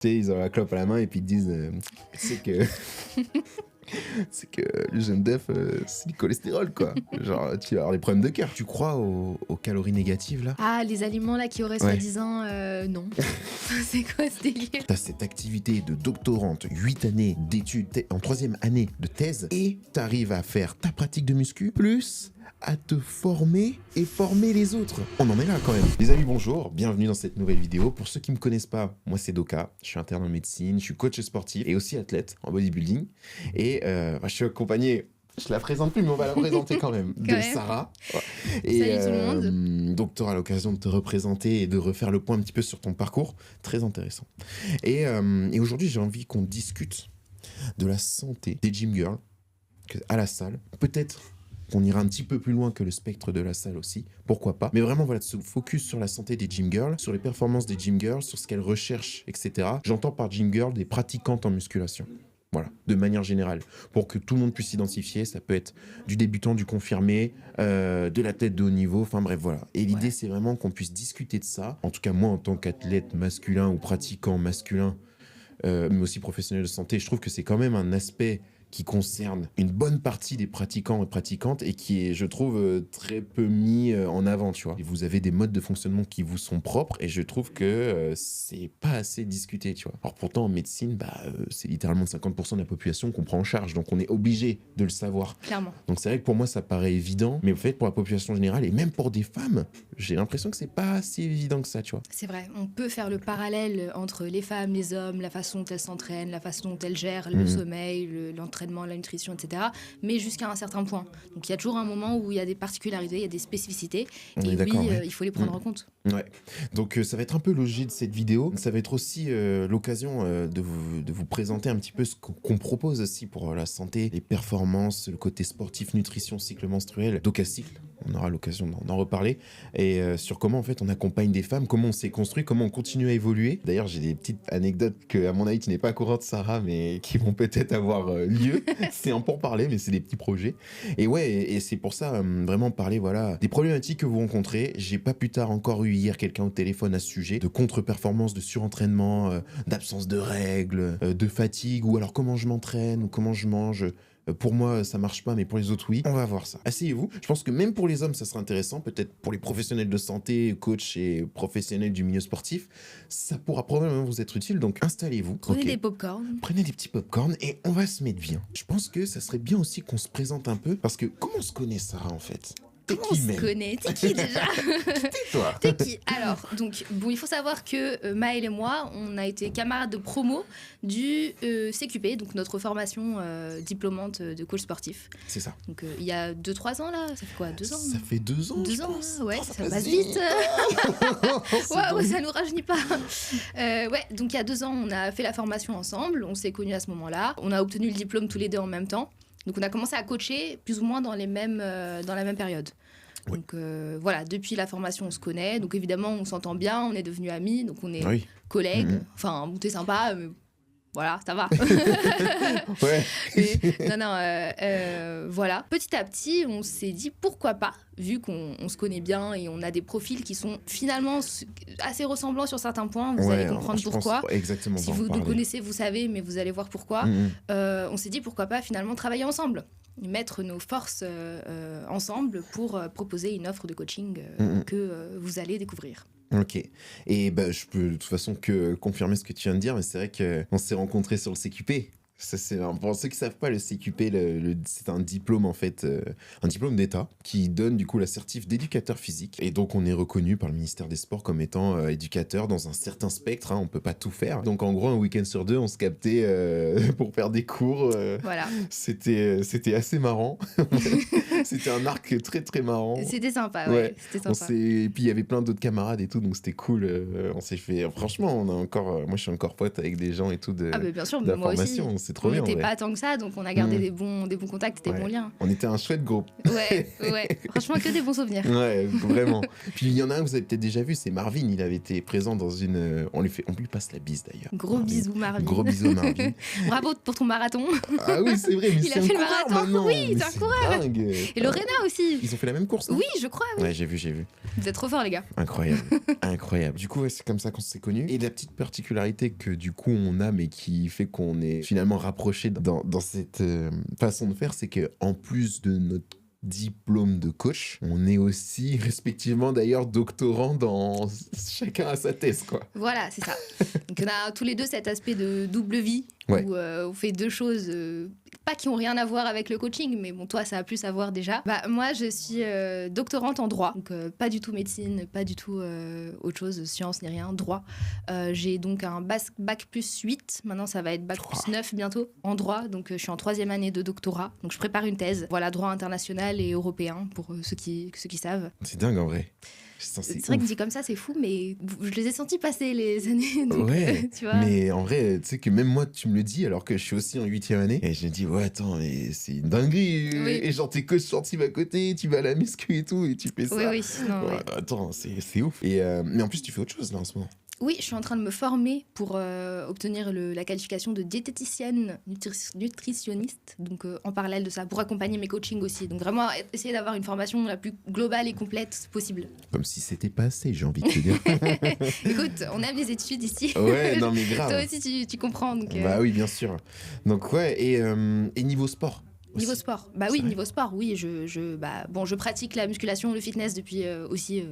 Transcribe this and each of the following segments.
Tu sais, ils ont la clope à la main et puis ils te disent c'est que c'est que le jaune d'œuf, c'est du cholestérol, quoi. Genre, tu vas avoir des problèmes de cœur. Tu crois aux calories négatives, là? Ah, les aliments là qui auraient Ouais. soi-disant... non. C'est quoi ce délire? T'as cette activité de doctorante, 8 années d'études, en 3e année de thèse, et t'arrives à faire ta pratique de muscu, plus à te former et former les autres. On en est là quand même. Les amis, bonjour, bienvenue dans cette nouvelle vidéo. Pour ceux qui me connaissent pas, moi c'est Doka, je suis interne en médecine, je suis coach sportif et aussi athlète en bodybuilding. Et je suis accompagné, je la présente plus mais on va la présenter quand même, de Sarah. Et, salut tout le monde. Donc tu auras l'occasion de te représenter et de refaire le point un petit peu sur ton parcours, très intéressant. Et aujourd'hui j'ai envie qu'on discute de la santé des gym girls à la salle, peut-être qu'on ira un petit peu plus loin que le spectre de la salle aussi, pourquoi pas. Mais vraiment, voilà, de se focus sur la santé des gym girls, sur les performances des gym girls, sur ce qu'elles recherchent, etc. J'entends par gym girl des pratiquantes en musculation. Voilà, de manière générale, pour que tout le monde puisse s'identifier. Ça peut être du débutant, du confirmé, de l'athlète de haut niveau, enfin bref, voilà. Et l'idée, c'est vraiment qu'on puisse discuter de ça. En tout cas, moi, en tant qu'athlète masculin ou pratiquant masculin, mais aussi professionnel de santé, je trouve que c'est quand même un aspect qui concerne une bonne partie des pratiquants et pratiquantes et qui est, je trouve, très peu mis en avant, tu vois. Et vous avez des modes de fonctionnement qui vous sont propres et je trouve que c'est pas assez discuté, tu vois. Alors pourtant, en médecine, c'est littéralement 50% de la population qu'on prend en charge, donc on est obligé de le savoir. Clairement. Donc c'est vrai que pour moi, ça paraît évident, mais en fait, pour la population générale et même pour des femmes, j'ai l'impression que c'est pas si évident que ça, tu vois. C'est vrai, on peut faire le parallèle entre les femmes, les hommes, la façon dont elles s'entraînent, la façon dont elles gèrent le sommeil, l'entraînement, la nutrition, etc. Mais jusqu'à un certain point. Donc il y a toujours un moment où il y a des particularités, il y a des spécificités. On est et d'accord, oui, ouais. il faut les prendre en compte. Ouais, donc ça va être un peu le jet de cette vidéo. Ça va être aussi l'occasion de vous présenter un petit peu ce qu'on propose aussi pour la santé, les performances, le côté sportif, nutrition, cycle menstruel, Doka Cycle. On aura l'occasion d'en reparler. Et sur comment en fait on accompagne des femmes, comment on s'est construit, comment on continue à évoluer. D'ailleurs, j'ai des petites anecdotes que, à mon avis, tu n'es pas au courant de Sarah, mais qui vont peut-être avoir lieu. C'est un pourparler, mais c'est des petits projets. Et ouais, et c'est pour ça, vraiment parler, voilà, des problématiques que vous rencontrez. J'ai pas plus tard encore eu hier quelqu'un au téléphone à ce sujet, de contre-performance, de surentraînement, d'absence de règles, de fatigue, ou alors comment je m'entraîne, ou comment je mange. Pour moi, ça marche pas, mais pour les autres, oui. On va voir ça. Asseyez-vous. Je pense que même pour les hommes, ça sera intéressant. Peut-être pour les professionnels de santé, coachs et professionnels du milieu sportif, ça pourra probablement vous être utile. Donc, installez-vous. Prenez Ok. des pop-corn. Prenez des petits pop-corn et on va se mettre bien. Je pense que ça serait bien aussi qu'on se présente un peu, parce que comment on se connaît, Sarah, en fait? Comment on se connaît? T'es qui déjà? Toi. T'es qui? Alors, donc, bon, il faut savoir que Maëlle et moi, on a été camarades de promo du CQP, donc notre formation diplômante de coach sportif. C'est ça. Donc, il y a 2-3 ans, là, ça fait quoi, 2 ans? Ça fait 2 ans, 2 je ans, pense. ouais, Oh, ça passe vite. Waouh, ça nous rajeunit pas. Ouais, donc il y a 2 ans, on a fait la formation ensemble, on s'est connus à ce moment-là, on a obtenu le diplôme tous les deux en même temps. Donc on a commencé à coacher plus ou moins dans la même période. Oui. Donc voilà, depuis la formation, on se connaît. Donc évidemment, on s'entend bien, on est devenus amis, donc on est Oui. collègues. Enfin, bon, t'es sympa, mais voilà, ça va. Ouais. Voilà. Petit à petit, on s'est dit pourquoi pas, vu qu'on se connaît bien et on a des profils qui sont finalement assez ressemblants sur certains points. Vous allez comprendre pourquoi. Exactement. Si vous nous connaissez, vous savez, mais vous allez voir pourquoi. On s'est dit pourquoi pas finalement travailler ensemble, mettre nos forces ensemble pour proposer une offre de coaching que vous allez découvrir. Ok. Et je peux de toute façon que confirmer ce que tu viens de dire, mais c'est vrai qu'on s'est rencontrés sur le CQP. Ça, pour ceux qui ne savent pas, le CQP, c'est un diplôme en fait, un diplôme d'État qui donne du coup la certif d'éducateur physique. Et donc on est reconnu par le ministère des Sports comme étant éducateur dans un certain spectre. On ne peut pas tout faire. Donc en gros, un week-end sur 2, on se captait pour faire des cours. Voilà. C'était assez marrant. C'était un arc très très marrant. C'était sympa, ouais. C'était sympa. Et puis il y avait plein d'autres camarades et tout, donc c'était cool. On s'est fait. Franchement, moi je suis encore pote avec des gens et tout de bien sûr, la moi formation. aussi. c'est trop On bien. n'était Ouais. pas tant que ça, donc on a gardé des bons contacts, des Ouais. bons liens. On était un chouette groupe. Ouais. Franchement, que des bons souvenirs. Ouais, vraiment. Puis il y en a un que vous avez peut-être déjà vu, c'est Marvin. Il avait été présent dans une. On lui passe la bise d'ailleurs. Gros bisous, Marvin. Gros bisous, Marvin. Bravo pour ton marathon. Ah oui, c'est vrai, mais Il c'est a un fait le coureur marathon. maintenant. Oui, Mais c'est un coureur. dingue. Et Lorena aussi. Ils ont fait la même course, non? Oui, je crois, oui. Ouais, j'ai vu. Vous êtes trop forts, les gars. Incroyable, incroyable. Du coup, ouais, c'est comme ça qu'on s'est connus. Et la petite particularité que du coup on a, mais qui fait qu'on est finalement rapprochés dans cette façon de faire, c'est que en plus de notre diplôme de coach, on est aussi respectivement d'ailleurs doctorant dans chacun à sa thèse, quoi. Voilà, c'est ça. Donc on a tous les deux cet aspect de double vie Ouais. où on fait deux choses pas qui ont rien à voir avec le coaching, mais bon, toi ça a plus à voir déjà. Bah moi je suis doctorante en droit, donc pas du tout médecine, pas du tout autre chose, science ni rien, droit. J'ai donc un bac plus 8, maintenant ça va être bac plus 9 bientôt en droit, donc je suis en 3e année de doctorat, donc je prépare une thèse, voilà, droit international et européen pour ceux qui savent. C'est dingue en vrai. C'est vrai que dit comme ça, c'est fou, mais je les ai sentis passer les années. Donc, ouais, tu vois. mais en vrai, tu sais que même moi, tu me le dis, alors que je suis aussi en 8e année, et je me dis, ouais, attends, mais c'est une dinguerie. Oui. Et genre, t'es coach sportif à côté, tu vas à la muscu et tout, et tu fais ça. Oui, non, Ouais, ouais. attends, c'est ouf. Et, mais en plus, tu fais autre chose là en ce moment. Oui, je suis en train de me former pour obtenir la qualification de diététicienne nutritionniste, donc en parallèle de ça, pour accompagner mes coachings aussi. Donc vraiment, essayer d'avoir une formation la plus globale et complète possible. Comme si c'était pas assez, j'ai envie de te dire. Écoute, on aime les études ici. Ouais, non mais grave. Toi aussi, tu comprends. Donc, Bah oui, bien sûr. Donc ouais, et niveau sport Niveau aussi. sport, bah C'est oui, vrai. niveau sport, oui, je pratique la musculation, le fitness depuis aussi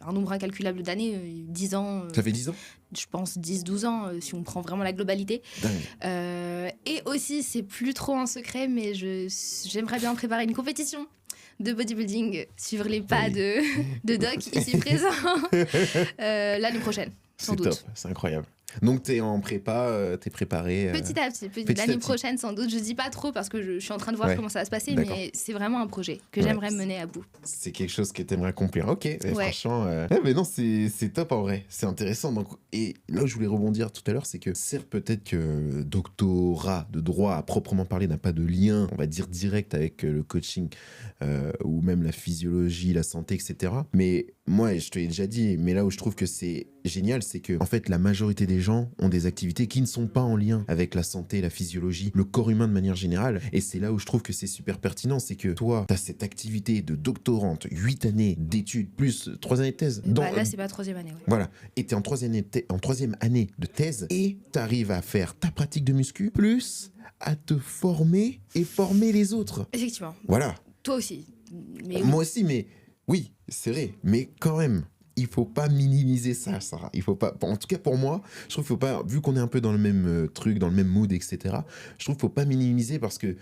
un nombre incalculable d'années, 10 ans, Ça fait 10 ans je pense 10-12 ans, si on prend vraiment la globalité. Dingue. Et aussi, c'est plus trop un secret, mais j'aimerais bien préparer une compétition de bodybuilding, suivre les pas de Doc ici présent l'année prochaine, sans C'est doute. top, c'est incroyable. Donc t'es en prépa, t'es préparé. Petit à petit, petit à l'année petit. prochaine sans doute. Je dis pas trop parce que je suis en train de voir Ouais. comment ça va se passer, D'accord. mais c'est vraiment un projet que Ouais. j'aimerais mener à bout. C'est quelque chose que t'aimerais accomplir. Ok, Ouais. franchement. Mais non, c'est top en vrai. C'est intéressant. Donc, et là où je voulais rebondir tout à l'heure, c'est que certes, peut-être que doctorat de droit à proprement parler n'a pas de lien, on va dire, direct avec le coaching ou même la physiologie, la santé, etc. Mais moi, je te l'ai déjà dit, mais là où je trouve que c'est génial, c'est que en fait, la majorité des gens ont des activités qui ne sont pas en lien avec la santé, la physiologie, le corps humain de manière générale. Et c'est là où je trouve que c'est super pertinent, c'est que toi, tu as cette activité de doctorante, 8 années d'études, plus 3 années de thèse. Là, c'est ma 3e année. Ouais. Voilà, et t'es en 3e année de thèse et t'arrives à faire ta pratique de muscu, plus à te former et former les autres. Effectivement. Voilà. Toi aussi. Mais Moi aussi, mais oui, c'est vrai, mais quand même. Il faut pas minimiser ça, Sarah. Il faut pas. En tout cas, pour moi, je trouve qu'il faut pas. Vu qu'on est un peu dans le même truc, dans le même mood, etc. Je trouve qu'il faut pas minimiser parce que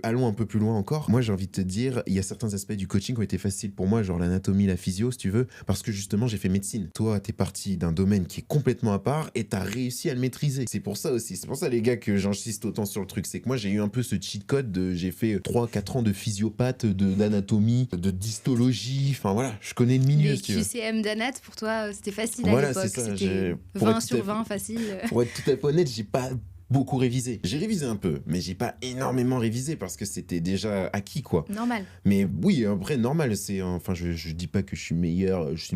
allons un peu plus loin encore. Moi, j'ai envie de te dire, il y a certains aspects du coaching qui ont été faciles pour moi, genre l'anatomie, la physio, si tu veux, parce que justement, j'ai fait médecine. Toi, t'es parti d'un domaine qui est complètement à part et t'as réussi à le maîtriser. C'est pour ça aussi. C'est pour ça, les gars, que j'insiste autant sur le truc. C'est que moi, j'ai eu un peu ce cheat code de. J'ai fait 3-4 ans de physiopathe, d'anatomie, de dystologie. Enfin voilà, je connais le milieu, les si tu veux. QCM d'Anat, pour toi, c'était facile Voilà, à l'époque. c'est ça, C'était pour 20 être tout à sur fait- 20 facile. Pour être tout à fait honnête, j'ai pas beaucoup révisé. J'ai révisé un peu, mais j'ai pas énormément révisé parce que c'était déjà acquis, quoi. Normal. Mais oui, après, normal, c'est... Enfin, je dis pas que je suis le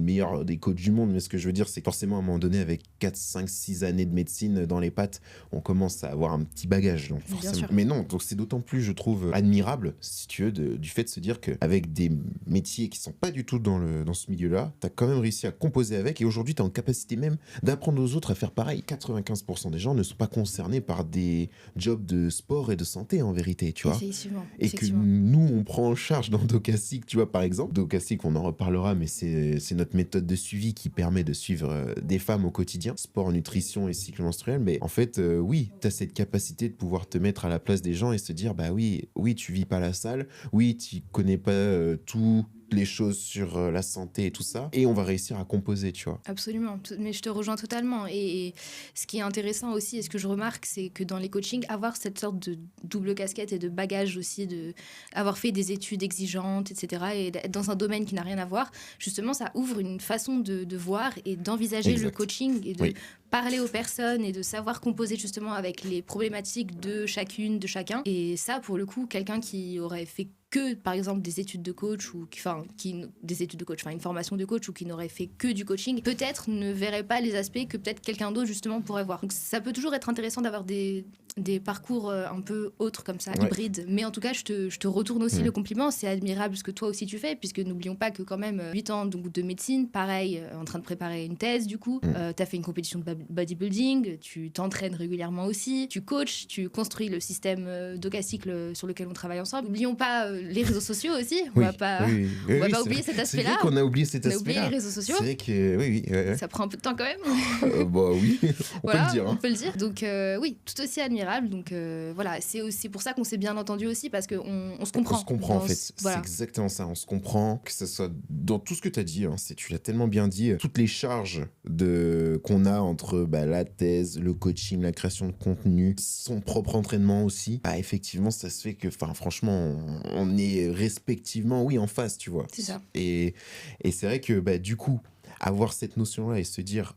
meilleur des coachs du monde, mais ce que je veux dire, c'est que forcément, à un moment donné, avec 4, 5, 6 années de médecine dans les pattes, on commence à avoir un petit bagage. Donc Bien forcément. sûr. Mais non, donc c'est d'autant plus, je trouve, admirable, si tu veux, du fait de se dire qu'avec des métiers qui sont pas du tout dans ce milieu-là, t'as quand même réussi à composer avec, et aujourd'hui, t'es en capacité même d'apprendre aux autres à faire pareil. 95% des gens ne sont pas concernés par des jobs de sport et de santé, en vérité, tu vois. Effectivement. Et que nous, on prend en charge dans Docasic, tu vois, par exemple. Docasic, on en reparlera, mais c'est notre méthode de suivi qui permet de suivre des femmes au quotidien, sport, nutrition et cycle menstruel. Mais en fait, oui, tu as cette capacité de pouvoir te mettre à la place des gens et se dire, bah oui, tu vis pas la salle, oui, tu connais pas tout toutes les choses sur la santé et tout ça, et on va réussir à composer, tu vois. Absolument, mais je te rejoins totalement. Et ce qui est intéressant aussi, et ce que je remarque, c'est que dans les coachings, avoir cette sorte de double casquette et de bagage aussi, avoir fait des études exigeantes, etc., et d'être dans un domaine qui n'a rien à voir, justement, ça ouvre une façon de voir et d'envisager le coaching et de parler aux personnes et de savoir composer justement avec les problématiques de chacune, de chacun. Et ça, pour le coup, quelqu'un qui aurait fait que, par exemple, des études de coach une formation de coach ou qui n'aurait fait que du coaching, peut-être ne verrait pas les aspects que peut-être quelqu'un d'autre, justement, pourrait voir. Donc, ça peut toujours être intéressant d'avoir des parcours un peu autres comme ça, hybrides. Mais en tout cas, je te retourne aussi le compliment. C'est admirable ce que toi aussi tu fais, puisque n'oublions pas que quand même 8 ans de médecine, pareil, en train de préparer une thèse, du coup, tu as fait une compétition de bodybuilding, tu t'entraînes régulièrement aussi, tu coaches, tu construis le système Doka-Cycle sur lequel on travaille ensemble. N'oublions pas les réseaux sociaux aussi. On va pas oublier cet aspect-là. C'est vrai qu'on a oublié cet aspect-là. On a oublié les réseaux sociaux. C'est vrai que oui. Ça prend un peu de temps quand même. Oui, voilà, peut le dire. On peut le dire. Donc oui, tout aussi admirable. Donc voilà, c'est aussi pour ça qu'on s'est bien entendu aussi, parce qu'on se comprend. On se comprend en fait. Voilà. C'est exactement ça. On se comprend, que ce soit dans tout ce que tu as dit. Tu l'as tellement bien dit. Toutes les charges qu'on a entre la thèse, le coaching, la création de contenu, son propre entraînement aussi. Effectivement, ça se fait que, franchement, on est respectivement, en face, tu vois. C'est ça. Et c'est vrai que, du coup, avoir cette notion-là et se dire,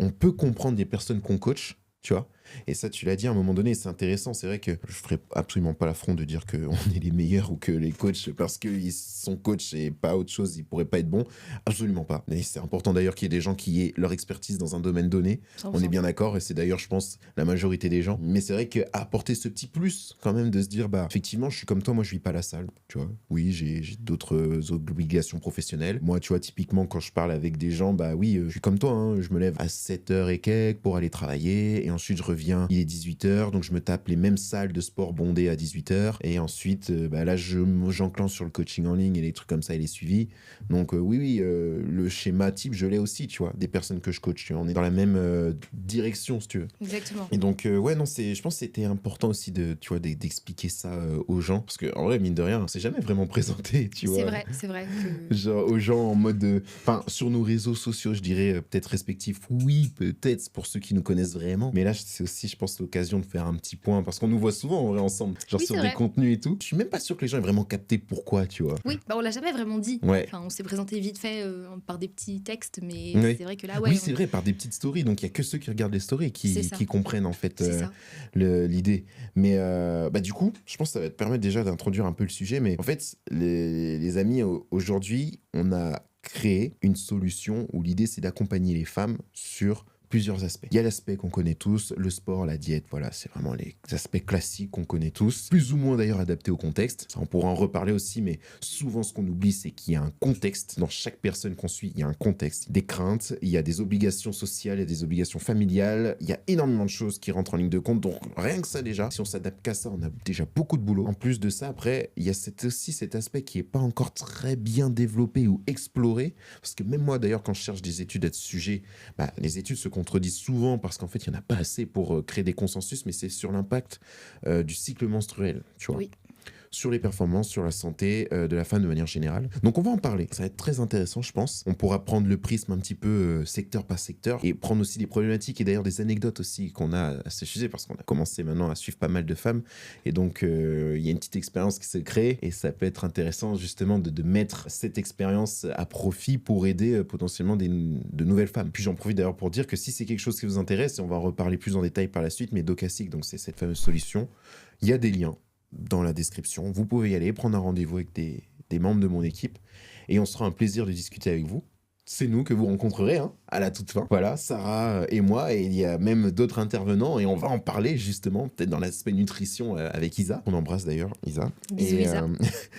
on peut comprendre des personnes qu'on coach, tu vois. Et ça, tu l'as dit à un moment donné, c'est intéressant. C'est vrai que je ferai absolument pas l'affront de dire qu'on est les meilleurs ou que les coachs, parce qu'ils sont coachs et pas autre chose, ils pourraient pas être bons. Absolument pas. Et c'est important d'ailleurs qu'il y ait des gens qui aient leur expertise dans un domaine donné. 100%. On est bien d'accord, et c'est d'ailleurs, je pense, la majorité des gens. Mais c'est vrai qu'apporter ce petit plus, quand même, de se dire, effectivement, je suis comme toi, moi, je vis pas la salle, tu vois. Oui, j'ai d'autres obligations professionnelles. Moi, tu vois, typiquement, quand je parle avec des gens, je suis comme toi, je me lève à 7h et quelques pour aller travailler, et ensuite, je reviens, il est 18h, donc je me tape les mêmes salles de sport bondées à 18h, et ensuite là j'enclenche sur le coaching en ligne et les trucs comme ça et les suivis. Donc le schéma type je l'ai aussi, tu vois, des personnes que je coach, tu vois, on est dans la même direction si tu veux. Exactement. Et donc je pense que c'était important aussi d'expliquer ça aux gens, parce que en vrai, mine de rien, on s'est jamais vraiment présenté, tu vois. C'est vrai genre aux gens en mode sur nos réseaux sociaux, je dirais peut-être respectifs, peut-être pour ceux qui nous connaissent vraiment, mais là c'est aussi, je pense, l'occasion de faire un petit point, parce qu'on nous voit souvent en vrai ensemble, sur des contenus et tout. Je suis même pas sûr que les gens aient vraiment capté pourquoi, tu vois. Oui, on l'a jamais vraiment dit. Ouais. On s'est présenté vite fait par des petits textes, mais c'est vrai que là, c'est vrai, par des petites stories. Donc il y a que ceux qui regardent les stories qui comprennent en fait l'idée. Mais du coup, je pense que ça va te permettre déjà d'introduire un peu le sujet. Mais en fait, les amis, aujourd'hui, on a créé une solution où l'idée c'est d'accompagner les femmes sur plusieurs aspects. Il y a l'aspect qu'on connaît tous, le sport, la diète, voilà, c'est vraiment les aspects classiques qu'on connaît tous, plus ou moins d'ailleurs adaptés au contexte. Ça, on pourra en reparler aussi, mais souvent ce qu'on oublie, c'est qu'il y a un contexte. Dans chaque personne qu'on suit, il y a un contexte, des craintes, il y a des obligations sociales, il y a des obligations familiales, il y a énormément de choses qui rentrent en ligne de compte. Donc rien que ça déjà, si on s'adapte qu'à ça, on a déjà beaucoup de boulot. En plus de ça, après, il y a aussi cet aspect qui est pas encore très bien développé ou exploré, parce que même moi d'ailleurs, quand je cherche des études à ce sujet, les études se contredisent souvent parce qu'en fait il n'y en a pas assez pour créer des consensus, mais c'est sur l'impact du cycle menstruel, tu vois. Oui. Sur les performances, sur la santé de la femme de manière générale. Donc on va en parler, ça va être très intéressant je pense. On pourra prendre le prisme un petit peu secteur par secteur et prendre aussi des problématiques et d'ailleurs des anecdotes aussi qu'on a à ce sujet, parce qu'on a commencé maintenant à suivre pas mal de femmes et donc il y a une petite expérience qui se crée et ça peut être intéressant justement de mettre cette expérience à profit pour aider potentiellement de nouvelles femmes. Puis j'en profite d'ailleurs pour dire que si c'est quelque chose qui vous intéresse, et on va en reparler plus en détail par la suite, mais Doka-Cycle, donc c'est cette fameuse solution, il y a des liens dans la description. Vous pouvez y aller, prendre un rendez-vous avec des membres de mon équipe et on sera un plaisir de discuter avec vous. C'est nous que vous rencontrerez à la toute fin. Voilà, Sarah et moi, et il y a même d'autres intervenants et on va en parler justement, peut-être dans l'aspect nutrition avec Isa. On embrasse d'ailleurs Isa. Bisous Isa.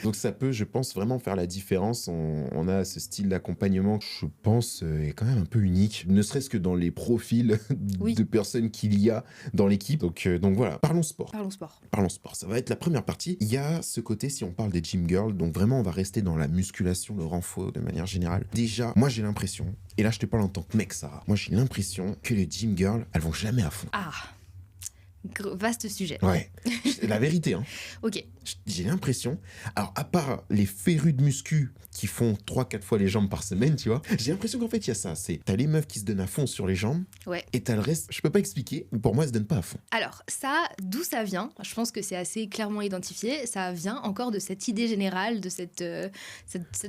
Donc ça peut, je pense, vraiment faire la différence. On a ce style d'accompagnement, je pense, est quand même un peu unique, ne serait-ce que dans les profils de personnes qu'il y a dans l'équipe. Donc voilà, parlons sport. Parlons sport, ça va être la première partie. Il y a ce côté, si on parle des gym girls, donc vraiment on va rester dans la musculation, le renfort de manière générale. Déjà, moi j'ai l'impression, et là je te parle en tant que mec Sarah, moi j'ai l'impression que les gym girls, elles vont jamais à fond. Vaste sujet. Ouais, la vérité, hein. Ok. J'ai l'impression, alors à part les férus de muscu qui font 3-4 fois les jambes par semaine, tu vois, j'ai l'impression qu'en fait il y a ça, t'as les meufs qui se donnent à fond sur les jambes, Ouais. et t'as le reste, je peux pas expliquer, mais pour moi elles se donnent pas à fond. Alors ça, d'où ça vient? Je pense que c'est assez clairement identifié. Ça vient encore de cette idée générale, de cette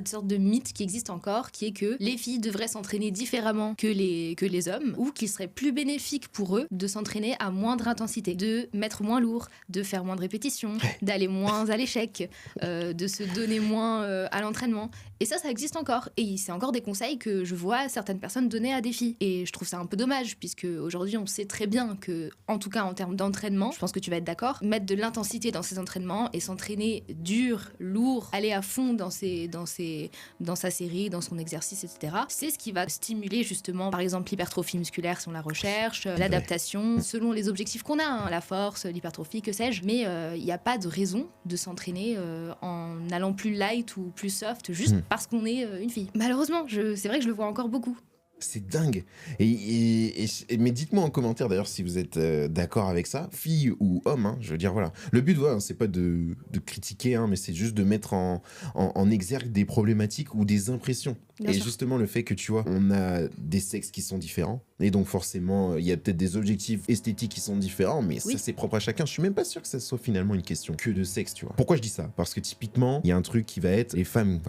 sorte de mythe qui existe encore, qui est que les filles devraient s'entraîner différemment que les hommes, ou qu'il serait plus bénéfique pour eux de s'entraîner à moindre intensité, de mettre moins lourd, de faire moins de répétitions, d'aller moins à l'échec, de se donner moins à l'entraînement. Et ça existe encore. Et c'est encore des conseils que je vois certaines personnes donner à des filles. Et je trouve ça un peu dommage, puisque aujourd'hui on sait très bien que, en tout cas en termes d'entraînement, je pense que tu vas être d'accord, mettre de l'intensité dans ses entraînements et s'entraîner dur, lourd, aller à fond dans sa série, dans son exercice, etc. C'est ce qui va stimuler justement, par exemple, l'hypertrophie musculaire si on la recherche, l'adaptation, selon les objectifs qu'on a, hein, la force, l'hypertrophie, que sais-je. Mais il n'y a pas de raison de s'entraîner en allant plus light ou plus soft, juste parce qu'on est une fille. Malheureusement, c'est vrai que je le vois encore beaucoup. C'est dingue. Mais dites-moi en commentaire d'ailleurs si vous êtes d'accord avec ça, fille ou homme, hein, je veux dire voilà. Le but voilà, c'est pas de critiquer, hein, mais c'est juste de mettre en exergue des problématiques ou des impressions. Bien et sûr. justement le fait que tu vois, on a des sexes qui sont différents, et donc forcément il y a peut-être des objectifs esthétiques qui sont différents, mais Oui. ça c'est propre à chacun. Je suis même pas sûr que ça soit finalement une question que de sexe, tu vois. Pourquoi je dis ça? Parce que typiquement, il y a un truc qui va être les femmes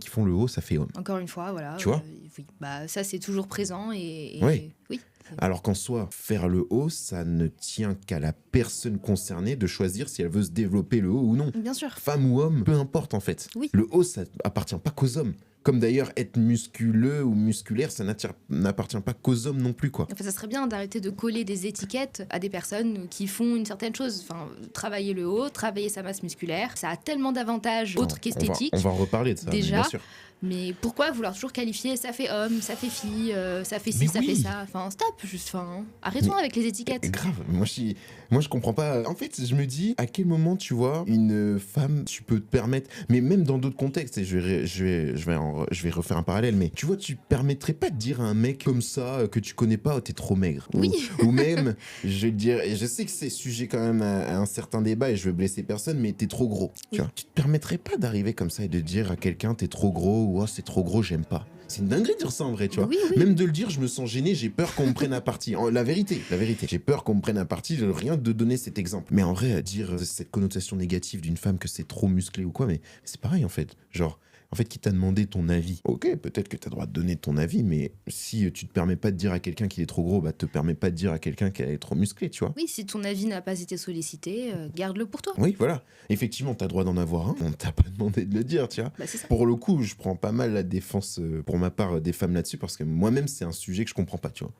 qui font le haut, ça fait homme. Encore une fois, voilà. Tu vois oui. Bah, ça, c'est toujours présent et Oui. Alors qu'en soi, faire le haut, ça ne tient qu'à la personne concernée de choisir si elle veut se développer le haut ou non. Bien sûr. Femme ou homme, peu importe en fait. Oui. Le haut, ça appartient pas qu'aux hommes. Comme d'ailleurs, être musculeux ou musculaire, ça n'appartient pas qu'aux hommes non plus, quoi. Enfin, ça serait bien d'arrêter de coller des étiquettes à des personnes qui font une certaine chose. Enfin, travailler le haut, travailler sa masse musculaire, ça a tellement d'avantages autres qu'esthétiques. On va en reparler de ça, déjà, bien sûr. Mais pourquoi vouloir toujours qualifier ça fait homme, ça fait fille, ça fait ci, ça fait ça. Enfin, stop, juste, enfin, arrêtons avec les étiquettes. Grave, moi je comprends pas. En fait, je me dis, à quel moment, tu vois, une femme, tu peux te permettre, mais même dans d'autres contextes, et je vais refaire un parallèle, mais tu vois, tu permettrais pas de dire à un mec comme ça, que tu connais pas, oh, t'es trop maigre. Oui. Ou même, je vais te dire, et je sais que c'est sujet quand même à un certain débat, et je veux blesser personne, mais t'es trop gros. Oui. Tu vois, tu te permettrais pas d'arriver comme ça et de dire à quelqu'un, t'es trop gros, ou oh, c'est trop gros, j'aime pas. C'est une dinguerie de dire ça en vrai, tu vois. Oui. Même de le dire, je me sens gêné, j'ai peur qu'on me prenne à partie. La vérité. J'ai peur qu'on me prenne à partie, rien de donner cet exemple. Mais en vrai, à dire cette connotation négative d'une femme que c'est trop musclé ou quoi, mais c'est pareil en fait. Genre, en fait, qui t'a demandé ton avis. Ok, peut-être que t'as le droit de donner ton avis, mais si tu te permets pas de dire à quelqu'un qu'il est trop gros, bah te permets pas de dire à quelqu'un qu'il est trop musclé, tu vois. Oui, si ton avis n'a pas été sollicité, garde-le pour toi. Oui, voilà. Effectivement, t'as le droit d'en avoir un. On t'a pas demandé de le dire, tu vois. Bah, c'est ça. Pour le coup, je prends pas mal la défense, pour ma part, des femmes là-dessus, parce que moi-même, c'est un sujet que je comprends pas, tu vois.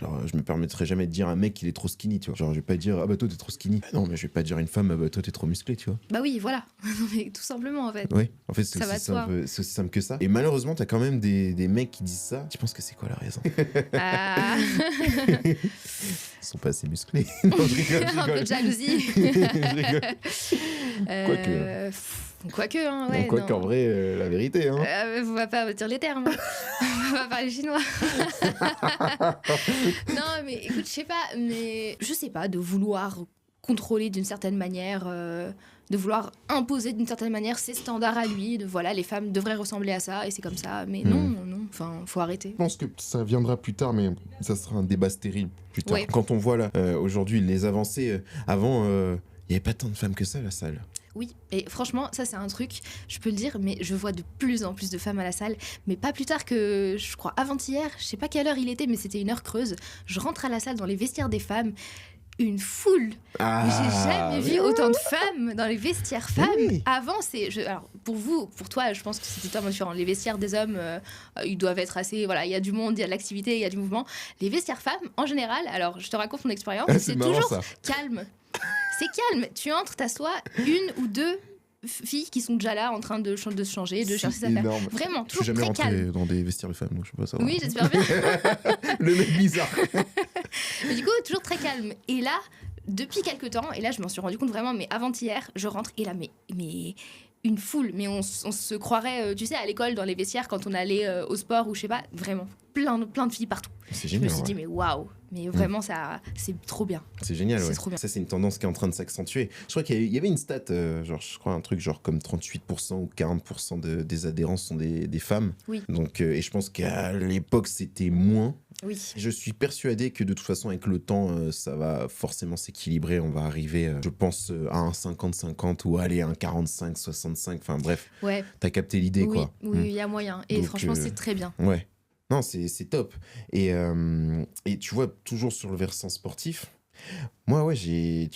Genre, je me permettrais jamais de dire à un mec qu'il est trop skinny, tu vois. Genre, je vais pas dire, ah bah toi t'es trop skinny. Bah non, mais je vais pas dire à une femme, ah bah toi t'es trop musclé, tu vois. Bah oui, voilà. Non, mais tout simplement, en fait. Ouais, en fait, c'est Ça va aussi, de soi. c'est aussi simple que ça. Et malheureusement, t'as quand même des mecs qui disent ça. Tu penses que c'est quoi la raison? Ah. Ils sont pas assez musclés. Non, je rigole, Un peu de jalousie. Je rigole. Quoique, hein, ouais. Quoique, en vrai, la vérité, hein. On va pas dire les termes. On va parler chinois. Non, mais écoute, je sais pas, de vouloir contrôler d'une certaine manière, de vouloir imposer d'une certaine manière ses standards à lui, de voilà, les femmes devraient ressembler à ça et c'est comme ça. Mais non, enfin, faut arrêter. Je pense que ça viendra plus tard, mais ça sera un débat stérile plus tard. Ouais. Quand on voit là, aujourd'hui, les avancées, avant, il n'y avait pas tant de femmes que ça à la salle. Oui, et franchement, ça c'est un truc, je peux le dire, mais je vois de plus en plus de femmes à la salle. Mais pas plus tard que, je crois, avant-hier, je sais pas quelle heure il était, mais c'était une heure creuse. Je rentre à la salle dans les vestiaires des femmes, une foule. Ah, J'ai jamais vu autant de femmes dans les vestiaires femmes. Oui. Avant, alors pour toi, je pense que c'était totalement différent. Les vestiaires des hommes, ils doivent être assez, voilà, il y a du monde, il y a de l'activité, il y a du mouvement. Les vestiaires femmes, en général, alors je te raconte mon expérience, c'est marrant, toujours ça. calme. C'est calme. Tu entres, t'assois, une ou deux filles qui sont déjà là en train de se changer, de chercher sa femme. Énorme. Vraiment, Je suis toujours jamais très rentré calme. dans des vestiaires de femmes, donc je peux pas savoir. Oui, j'espère bien. Le mec bizarre. Mais du coup, toujours très calme. Et là, depuis quelques temps, et là, je m'en suis rendu compte vraiment, mais avant-hier, je rentre et là, mais une foule. Mais on se croirait, tu sais, à l'école, dans les vestiaires, quand on allait au sport ou je sais pas, vraiment, plein de filles partout. C'est Je me génial. suis dit, Ouais. mais waouh, Mais vraiment, ça, c'est trop bien. C'est génial, C'est ouais. trop bien. Ça, c'est une tendance qui est en train de s'accentuer. Je crois qu'il y avait une stat, je crois un truc genre comme 38% ou 40% des adhérents sont des femmes. Oui. Donc, et je pense qu'à l'époque, c'était moins. Oui. Je suis persuadé que de toute façon, avec le temps, ça va forcément s'équilibrer. On va arriver, je pense, à un 50-50 ou aller à un 45-65. Enfin bref, Ouais. t'as capté l'idée, Oui, quoi. oui, il y a moyen. Et Donc, franchement, c'est très bien. Ouais. Non, c'est top. Et tu vois, toujours sur le versant sportif, moi, ouais, j'ai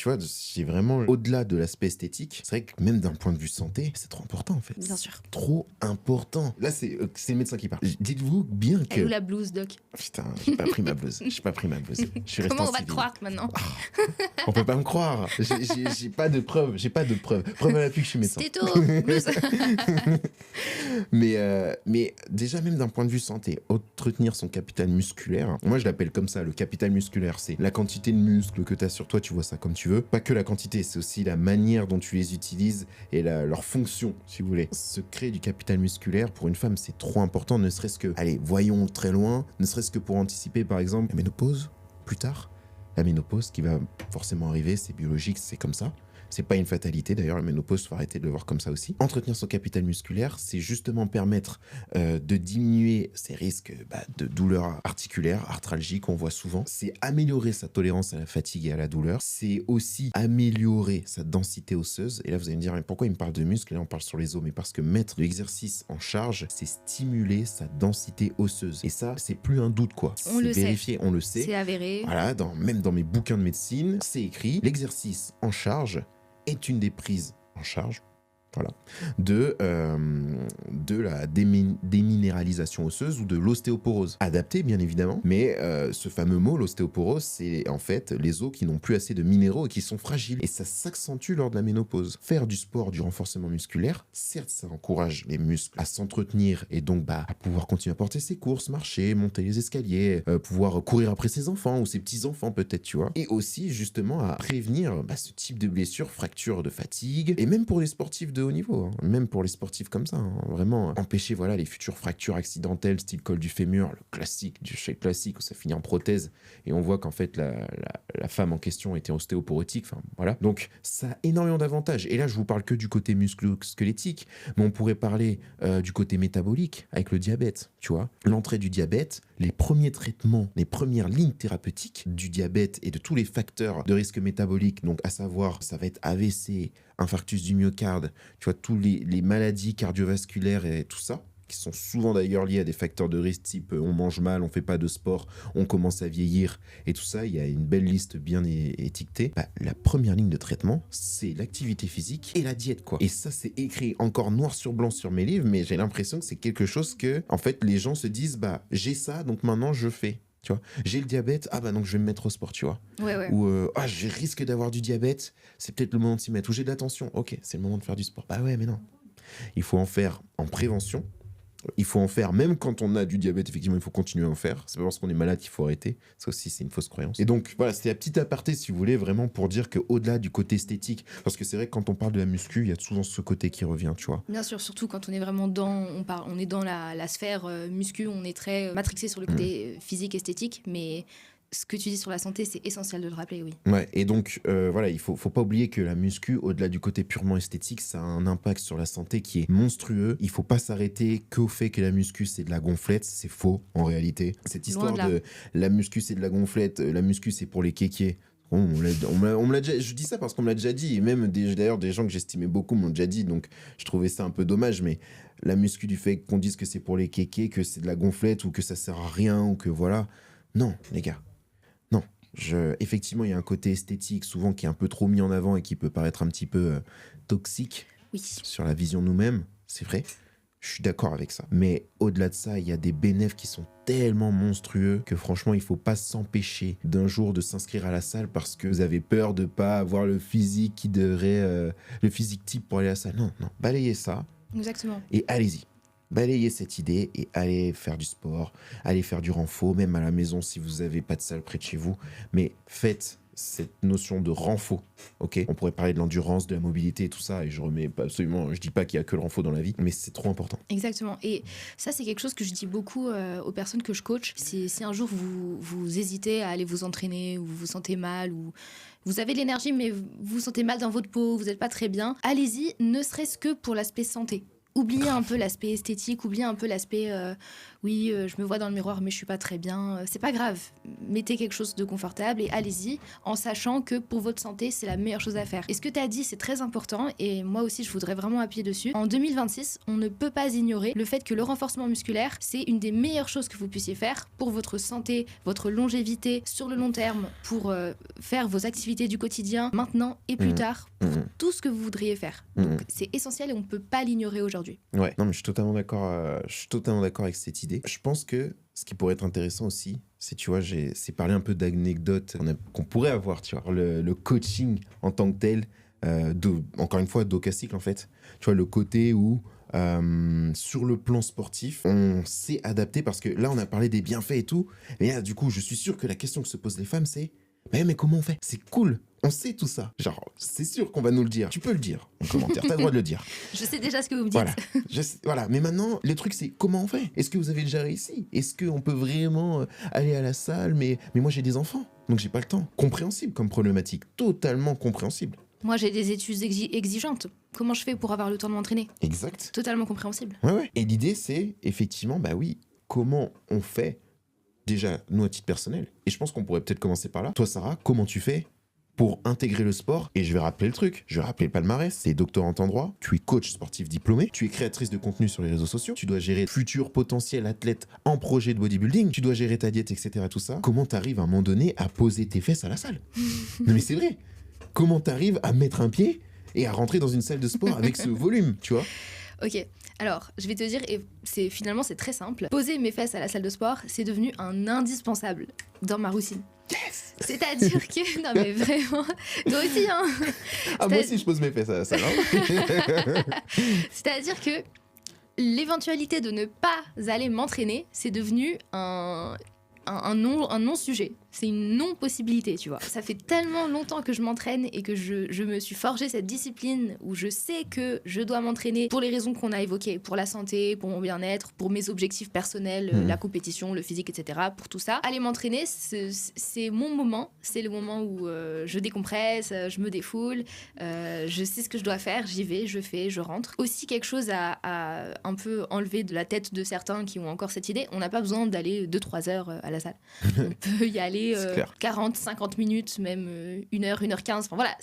vraiment, au-delà de l'aspect esthétique, c'est vrai que même d'un point de vue santé, c'est trop important, en fait. Bien sûr. Trop important. Là, c'est le médecin qui parle. Dites-vous bien que... Elle ou la blouse, Doc? Putain, j'ai pas pris ma blouse. Je suis resté Comment en on va te civil. croire maintenant? On peut pas me croire. J'ai pas de preuves. Preuve à l'appui que je suis médecin. Stéto, blouse. Mais déjà, même d'un point de vue santé, entretenir son capital musculaire, moi je l'appelle comme ça, le capital musculaire, c'est la quantité de muscles que tu as sur toi, tu vois ça comme tu veux. Pas que la quantité, c'est aussi la manière dont tu les utilises et leur fonction, si vous voulez. Se créer du capital musculaire, pour une femme, c'est trop important, ne serait-ce que, allez, voyons très loin, ne serait-ce que pour anticiper, par exemple, la ménopause, plus tard. La ménopause qui va forcément arriver, c'est biologique, c'est comme ça. C'est pas une fatalité d'ailleurs, la ménopause, faut arrêter de le voir comme ça aussi. Entretenir son capital musculaire, c'est justement permettre de diminuer ses risques de douleurs articulaires, arthralgiques, qu'on voit souvent. C'est améliorer sa tolérance à la fatigue et à la douleur. C'est aussi améliorer sa densité osseuse. Et là, vous allez me dire, mais pourquoi il me parle de muscles? Et là, on parle sur les os. Mais parce que mettre de l'exercice en charge, c'est stimuler sa densité osseuse. Et ça, c'est plus un doute, quoi. On le C'est vérifié, sait. on le sait. C'est avéré. Voilà, même dans mes bouquins de médecine, c'est écrit, l'exercice en charge est une des prises en charge, voilà, de la déminéralisation osseuse ou de l'ostéoporose. Adapté, bien évidemment, mais ce fameux mot, l'ostéoporose, c'est en fait les os qui n'ont plus assez de minéraux et qui sont fragiles. Et ça s'accentue lors de la ménopause. Faire du sport, du renforcement musculaire, certes, ça encourage les muscles à s'entretenir et donc à pouvoir continuer à porter ses courses, marcher, monter les escaliers, pouvoir courir après ses enfants ou ses petits-enfants peut-être, tu vois. Et aussi, justement, à prévenir ce type de blessures, fractures de fatigue, et même pour les sportifs de haut niveau, hein, même pour les sportifs comme ça, hein, vraiment empêcher les futures fractures accidentelles style col du fémur, le classique du chèque classique où ça finit en prothèse et on voit qu'en fait la femme en question était ostéoporotique, enfin voilà. Donc ça a énormément d'avantages et là je vous parle que du côté musculo-squelettique, mais on pourrait parler du côté métabolique avec le diabète, tu vois. L'entrée du diabète, les premiers traitements, les premières lignes thérapeutiques du diabète et de tous les facteurs de risque métabolique, donc à savoir ça va être AVC, infarctus du myocarde, tu vois, tous les maladies cardiovasculaires et tout ça, qui sont souvent d'ailleurs liés à des facteurs de risque type on mange mal, on fait pas de sport, on commence à vieillir et tout ça, il y a une belle liste bien étiquetée. La première ligne de traitement, c'est l'activité physique et la diète, quoi. Et ça, c'est écrit encore noir sur blanc sur mes livres, mais j'ai l'impression que c'est quelque chose que, en fait, les gens se disent, j'ai ça, donc maintenant je fais. Tu vois, j'ai le diabète, donc je vais me mettre au sport, tu vois. Ouais. Ou je risque d'avoir du diabète, c'est peut-être le moment de s'y mettre. Ou j'ai de la tension, ok, c'est le moment de faire du sport. Bah ouais, mais non. Il faut en faire en prévention. Il faut en faire, même quand on a du diabète, effectivement, il faut continuer à en faire. C'est pas parce qu'on est malade qu'il faut arrêter. Ça aussi, c'est une fausse croyance. Et donc, voilà, c'était la petite aparté, si vous voulez, vraiment pour dire qu'au-delà du côté esthétique, parce que c'est vrai que quand on parle de la muscu, il y a souvent ce côté qui revient, tu vois. Bien sûr, surtout quand on est vraiment on est dans la sphère muscu, on est très matrixé sur le côté physique, esthétique, mais ce que tu dis sur la santé, c'est essentiel de le rappeler, oui. Ouais, et donc, voilà, il faut pas oublier que la muscu, au-delà du côté purement esthétique, ça a un impact sur la santé qui est monstrueux. Il faut pas s'arrêter qu'au fait que la muscu, c'est de la gonflette. C'est faux, en réalité. Cette histoire de la muscu, c'est de la gonflette, la muscu, c'est pour les kékés. On me l'a déjà, je dis ça parce qu'on me l'a déjà dit, et même d'ailleurs des gens que j'estimais beaucoup m'ont déjà dit, donc je trouvais ça un peu dommage, mais la muscu du fait qu'on dise que c'est pour les kékés, que c'est de la gonflette, ou que ça sert à rien, ou que voilà. Non, les gars. Non. Effectivement, il y a un côté esthétique souvent qui est un peu trop mis en avant et qui peut paraître un petit peu toxique sur la vision de nous-mêmes, c'est vrai. Je suis d'accord avec ça. Mais au-delà de ça, il y a des bénéfices qui sont tellement monstrueux que franchement, il faut pas s'empêcher d'un jour de s'inscrire à la salle parce que vous avez peur de pas avoir le physique qui devrait, le physique type pour aller à la salle. Non, balayez ça. Exactement. Et allez-y. Balayez cette idée et allez faire du sport, allez faire du renfo, même à la maison si vous n'avez pas de salle près de chez vous. Mais faites cette notion de renfort, ok? On pourrait parler de l'endurance, de la mobilité et tout ça, et je remets pas absolument, je dis pas qu'il y a que le renfort dans la vie, mais c'est trop important. Exactement. Et ça, c'est quelque chose que je dis beaucoup aux personnes que je coach. Si un jour vous hésitez à aller vous entraîner, ou vous vous sentez mal, ou vous avez de l'énergie, mais vous vous sentez mal dans votre peau, vous n'êtes pas très bien, allez-y, ne serait-ce que pour l'aspect santé. Oubliez un peu l'aspect esthétique, oubliez un peu l'aspect je me vois dans le miroir mais je suis pas très bien. C'est pas grave, mettez quelque chose de confortable et allez-y en sachant que pour votre santé c'est la meilleure chose à faire. Et ce que tu as dit c'est très important et moi aussi je voudrais vraiment appuyer dessus. En 2026, on ne peut pas ignorer le fait que le renforcement musculaire c'est une des meilleures choses que vous puissiez faire pour votre santé, votre longévité sur le long terme, pour faire vos activités du quotidien maintenant et plus tard, pour tout ce que vous voudriez faire. Donc c'est essentiel et on ne peut pas l'ignorer aujourd'hui. Ouais, non mais je suis totalement d'accord avec cette idée. Je pense que ce qui pourrait être intéressant aussi, c'est, tu vois, c'est parler un peu d'anecdotes qu'on pourrait avoir, tu vois, le coaching en tant que tel, encore une fois, d'Ocacycle en fait. Tu vois, le côté où, sur le plan sportif, on s'est adapté parce que là, on a parlé des bienfaits et tout. Et là, du coup, je suis sûr que la question que se posent les femmes, c'est mais comment on fait? C'est cool, on sait tout ça. Genre, c'est sûr qu'on va nous le dire. Tu peux le dire en commentaire, t'as le droit de le dire. Je sais déjà ce que vous me dites. Voilà, mais maintenant, le truc, c'est comment on fait? Est-ce que vous avez déjà réussi? Est-ce qu'on peut vraiment aller à la salle? Mais moi, j'ai des enfants, donc j'ai pas le temps. Compréhensible comme problématique, totalement compréhensible. Moi, j'ai des études exigeantes. Comment je fais pour avoir le temps de m'entraîner? Exact. Totalement compréhensible. Ouais. Et l'idée, c'est effectivement, comment on fait déjà, nous, à titre personnel. Et je pense qu'on pourrait peut-être commencer par là. Toi, Sarah, comment tu fais pour intégrer le sport? Et je vais rappeler le truc, je vais rappeler le palmarès. Tu es doctorante en droit, tu es coach sportif diplômé, tu es créatrice de contenu sur les réseaux sociaux, tu dois gérer futurs potentiels athlètes en projet de bodybuilding, tu dois gérer ta diète, etc. Tout ça. Comment t'arrives à un moment donné à poser tes fesses à la salle? Non mais c'est vrai. Comment t'arrives à mettre un pied et à rentrer dans une salle de sport avec ce volume, tu vois? Ok, alors je vais te dire, et finalement c'est très simple, poser mes fesses à la salle de sport, c'est devenu un indispensable dans ma routine. Yes. C'est-à-dire que, non mais vraiment, toi aussi hein. Moi aussi je pose mes fesses à la salle. Hein. C'est-à-dire que l'éventualité de ne pas aller m'entraîner, c'est devenu un non-sujet. C'est une non-possibilité, tu vois. Ça fait tellement longtemps que je m'entraîne et que je me suis forgé cette discipline où je sais que je dois m'entraîner pour les raisons qu'on a évoquées, pour la santé, pour mon bien-être, pour mes objectifs personnels, la compétition, le physique, etc. Pour tout ça. Aller m'entraîner, c'est mon moment. C'est le moment où je décompresse, je me défoule, je sais ce que je dois faire, j'y vais, je fais, je rentre. Aussi quelque chose à un peu enlever de la tête de certains qui ont encore cette idée, on n'a pas besoin d'aller 2-3 heures à la salle. On peut y aller 40, 50 minutes, même 1 heure, 1h15. Enfin voilà,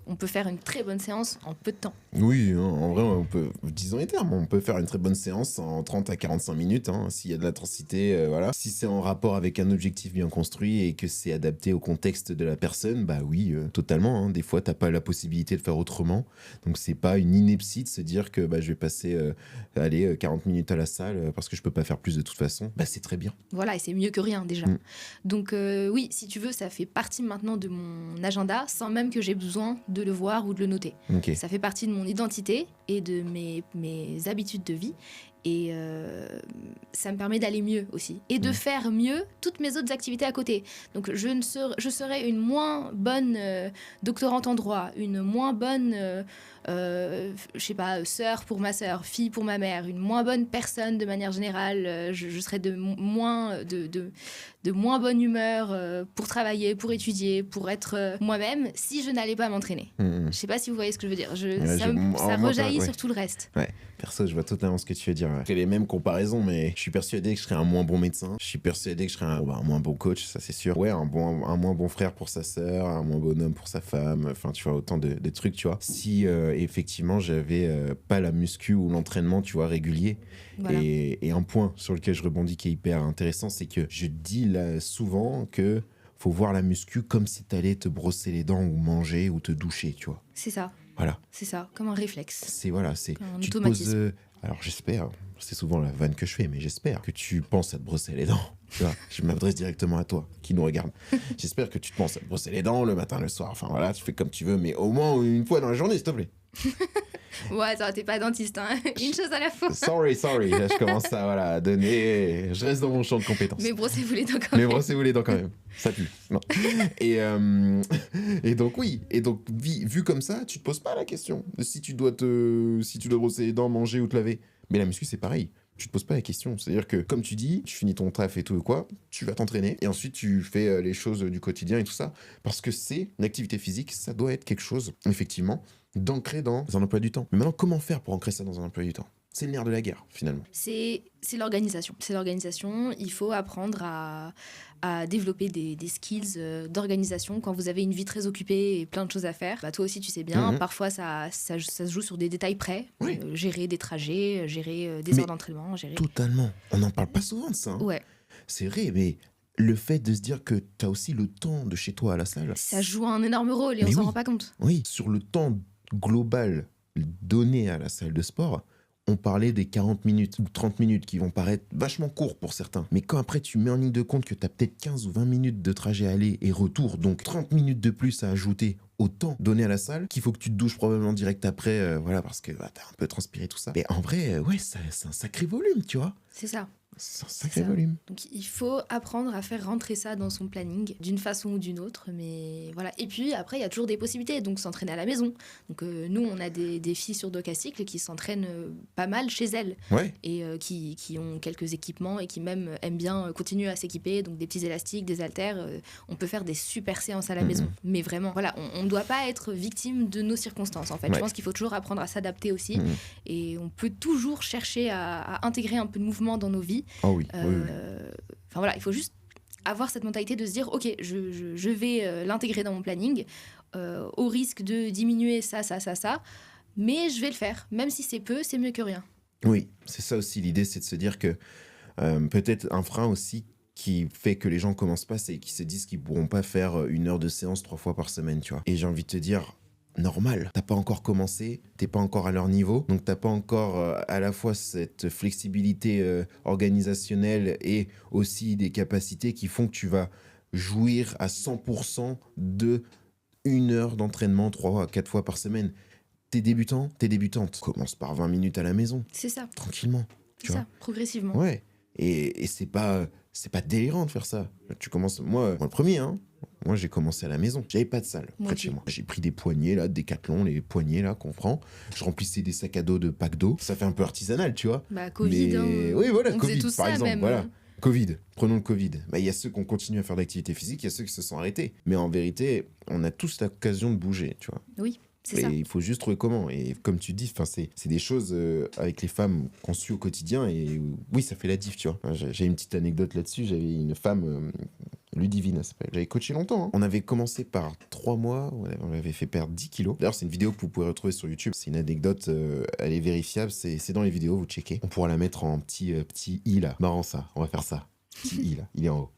on peut faire une très bonne séance en peu de temps. Oui, hein, en vrai, on peut, disons les termes, on peut faire une très bonne séance en 30 à 45 minutes, hein, s'il y a de l'intensité, voilà. Si c'est en rapport avec un objectif bien construit et que c'est adapté au contexte de la personne, oui, totalement. Hein. Des fois, t'as pas la possibilité de faire autrement. Donc, c'est pas une ineptie de se dire que je vais passer 40 minutes à la salle parce que je peux pas faire plus de toute façon. C'est très bien. Voilà, et c'est mieux que rien déjà. Donc, oui, si tu veux, ça fait partie maintenant de mon agenda sans même que j'ai besoin de le voir ou de le noter. Okay. Ça fait partie de mon identité et de mes habitudes de vie. Et ça me permet d'aller mieux aussi. Et de faire mieux toutes mes autres activités à côté. Donc je serais une moins bonne doctorante en droit, une moins bonne, sœur pour ma sœur, fille pour ma mère, une moins bonne personne de manière générale. Je serais de moins bonne humeur pour travailler, pour étudier, pour être moi-même si je n'allais pas m'entraîner. Je sais pas si vous voyez ce que je veux dire. Ça rejaillit sur tout le reste. Ouais. Perso, je vois totalement ce que tu veux dire. Je fais les mêmes comparaisons, mais je suis persuadé que je serais un moins bon médecin. Je suis persuadé que je serais un moins bon coach, ça c'est sûr. Ouais, un moins bon frère pour sa sœur, un moins bon homme pour sa femme. Enfin, tu vois, autant de trucs, tu vois. Si effectivement j'avais pas la muscu ou l'entraînement, tu vois, régulier. Voilà. Et un point sur lequel je rebondis qui est hyper intéressant, c'est que je dis là souvent que faut voir la muscu comme si t'allais te brosser les dents ou manger ou te doucher, tu vois. C'est ça. Voilà. C'est ça, comme un réflexe. C'est un tu automatisme. Te poses, alors j'espère, c'est souvent la vanne que je fais, mais j'espère que tu penses à te brosser les dents. Tu vois, je m'adresse directement à toi, qui nous regarde. J'espère que tu te penses à te brosser les dents le matin, le soir. Enfin voilà, tu fais comme tu veux, mais au moins une fois dans la journée, s'il te plaît. Ouais, ça, t'es pas dentiste, hein. Une chose à la fois. Sorry. Là, je commence à voilà, donner. Je reste dans mon champ de compétences. Mais brossez-vous les dents quand Mais même. brossez-vous les dents quand même. Ça pue. Non. Et donc, oui. Et donc, vu comme ça, tu te poses pas la question de si tu dois brosser les dents, manger ou te laver. Mais la muscu, c'est pareil. Tu te poses pas la question. C'est-à-dire que, comme tu dis, tu finis ton taf et tout quoi, tu vas t'entraîner et ensuite tu fais les choses du quotidien et tout ça. Parce que c'est une activité physique, ça doit être quelque chose, effectivement, d'ancrer dans un emploi du temps. Mais maintenant, comment faire pour ancrer ça dans un emploi du temps ? C'est le nerf de la guerre, finalement. C'est l'organisation. C'est l'organisation. Il faut apprendre à développer des skills d'organisation. Quand vous avez une vie très occupée et plein de choses à faire, bah toi aussi, tu sais bien, parfois, ça se joue sur des détails près. Oui. Gérer des trajets, gérer des heures d'entraînement. Totalement. On n'en parle pas souvent de ça. Hein. Ouais. C'est vrai, mais le fait de se dire que tu as aussi le temps de chez toi à la salle... Ça joue un énorme rôle et on s'en rend pas compte. Oui, sur le temps global donné à la salle de sport... On parlait des 40 minutes ou 30 minutes qui vont paraître vachement courts pour certains. Mais quand après tu mets en ligne de compte que tu as peut-être 15 ou 20 minutes de trajet aller et retour, donc 30 minutes de plus à ajouter au temps donné à la salle, qu'il faut que tu te douches probablement direct après, voilà, parce que t'as un peu transpiré tout ça. Mais en vrai, ouais, c'est un sacré volume, tu vois. C'est ça. C'est un sacré volume. Donc il faut apprendre à faire rentrer ça dans son planning d'une façon ou d'une autre, mais voilà. Et puis après il y a toujours des possibilités, donc s'entraîner à la maison. Donc nous on a des filles sur Docacycle qui s'entraînent pas mal chez elles, et qui ont quelques équipements et qui même aiment bien continuer à s'équiper, donc des petits élastiques, des haltères. On peut faire des super séances à la maison, mais vraiment voilà, on ne doit pas être victime de nos circonstances en fait. Je pense qu'il faut toujours apprendre à s'adapter aussi, et on peut toujours chercher à intégrer un peu de mouvement dans nos vies. Oh oui, Enfin voilà, il faut juste avoir cette mentalité de se dire ok, je vais l'intégrer dans mon planning au risque de diminuer ça, mais je vais le faire. Même si c'est peu, c'est mieux que rien. Oui, c'est ça aussi. L'idée, c'est de se dire que peut-être un frein aussi qui fait que les gens commencent pas, c'est qu'ils se disent qu'ils pourront pas faire 1 heure de séance 3 fois par semaine, tu vois. Et j'ai envie de te dire... normal. T'as pas encore commencé, t'es pas encore à leur niveau, donc t'as pas encore à la fois cette flexibilité organisationnelle et aussi des capacités qui font que tu vas jouir à 100% de 1 heure d'entraînement 3 à 4 fois par semaine. T'es débutant, t'es débutante. Commence par 20 minutes à la maison. C'est ça. Tranquillement. C'est ça, progressivement. Ouais. Et c'est pas délirant de faire ça. Tu commences, moi le premier, hein. Moi, j'ai commencé à la maison. J'avais pas de salle près de chez moi. J'ai pris des poignées, là, Décathlon, les poignées, là, qu'on prend. Je remplissais des sacs à dos de pack d'eau. Ça fait un peu artisanal, tu vois. Bah, Covid, mais... oui, voilà, on Covid, faisait tout par ça, exemple. même. Voilà. Covid, prenons le Covid. Bah, y a ceux qui ont continué à faire de l'activité physique, il y a ceux qui se sont arrêtés. Mais en vérité, on a tous l'occasion de bouger, tu vois. Oui. C'est ça. Il faut juste trouver comment. Et comme tu dis, c'est des choses avec les femmes qu'on suit au quotidien. Et oui, ça fait la diff, tu vois. J'ai une petite anecdote là-dessus. J'avais une femme, Ludivine, elle s'appelle. J'avais coaché longtemps. Hein. On avait commencé par 3 mois. On avait fait perdre 10 kilos. D'ailleurs, c'est une vidéo que vous pouvez retrouver sur YouTube. C'est une anecdote, elle est vérifiable. C'est dans les vidéos, vous checkez. On pourra la mettre en petit i là. Marrant ça. On va faire ça. Petit i là, il est en haut.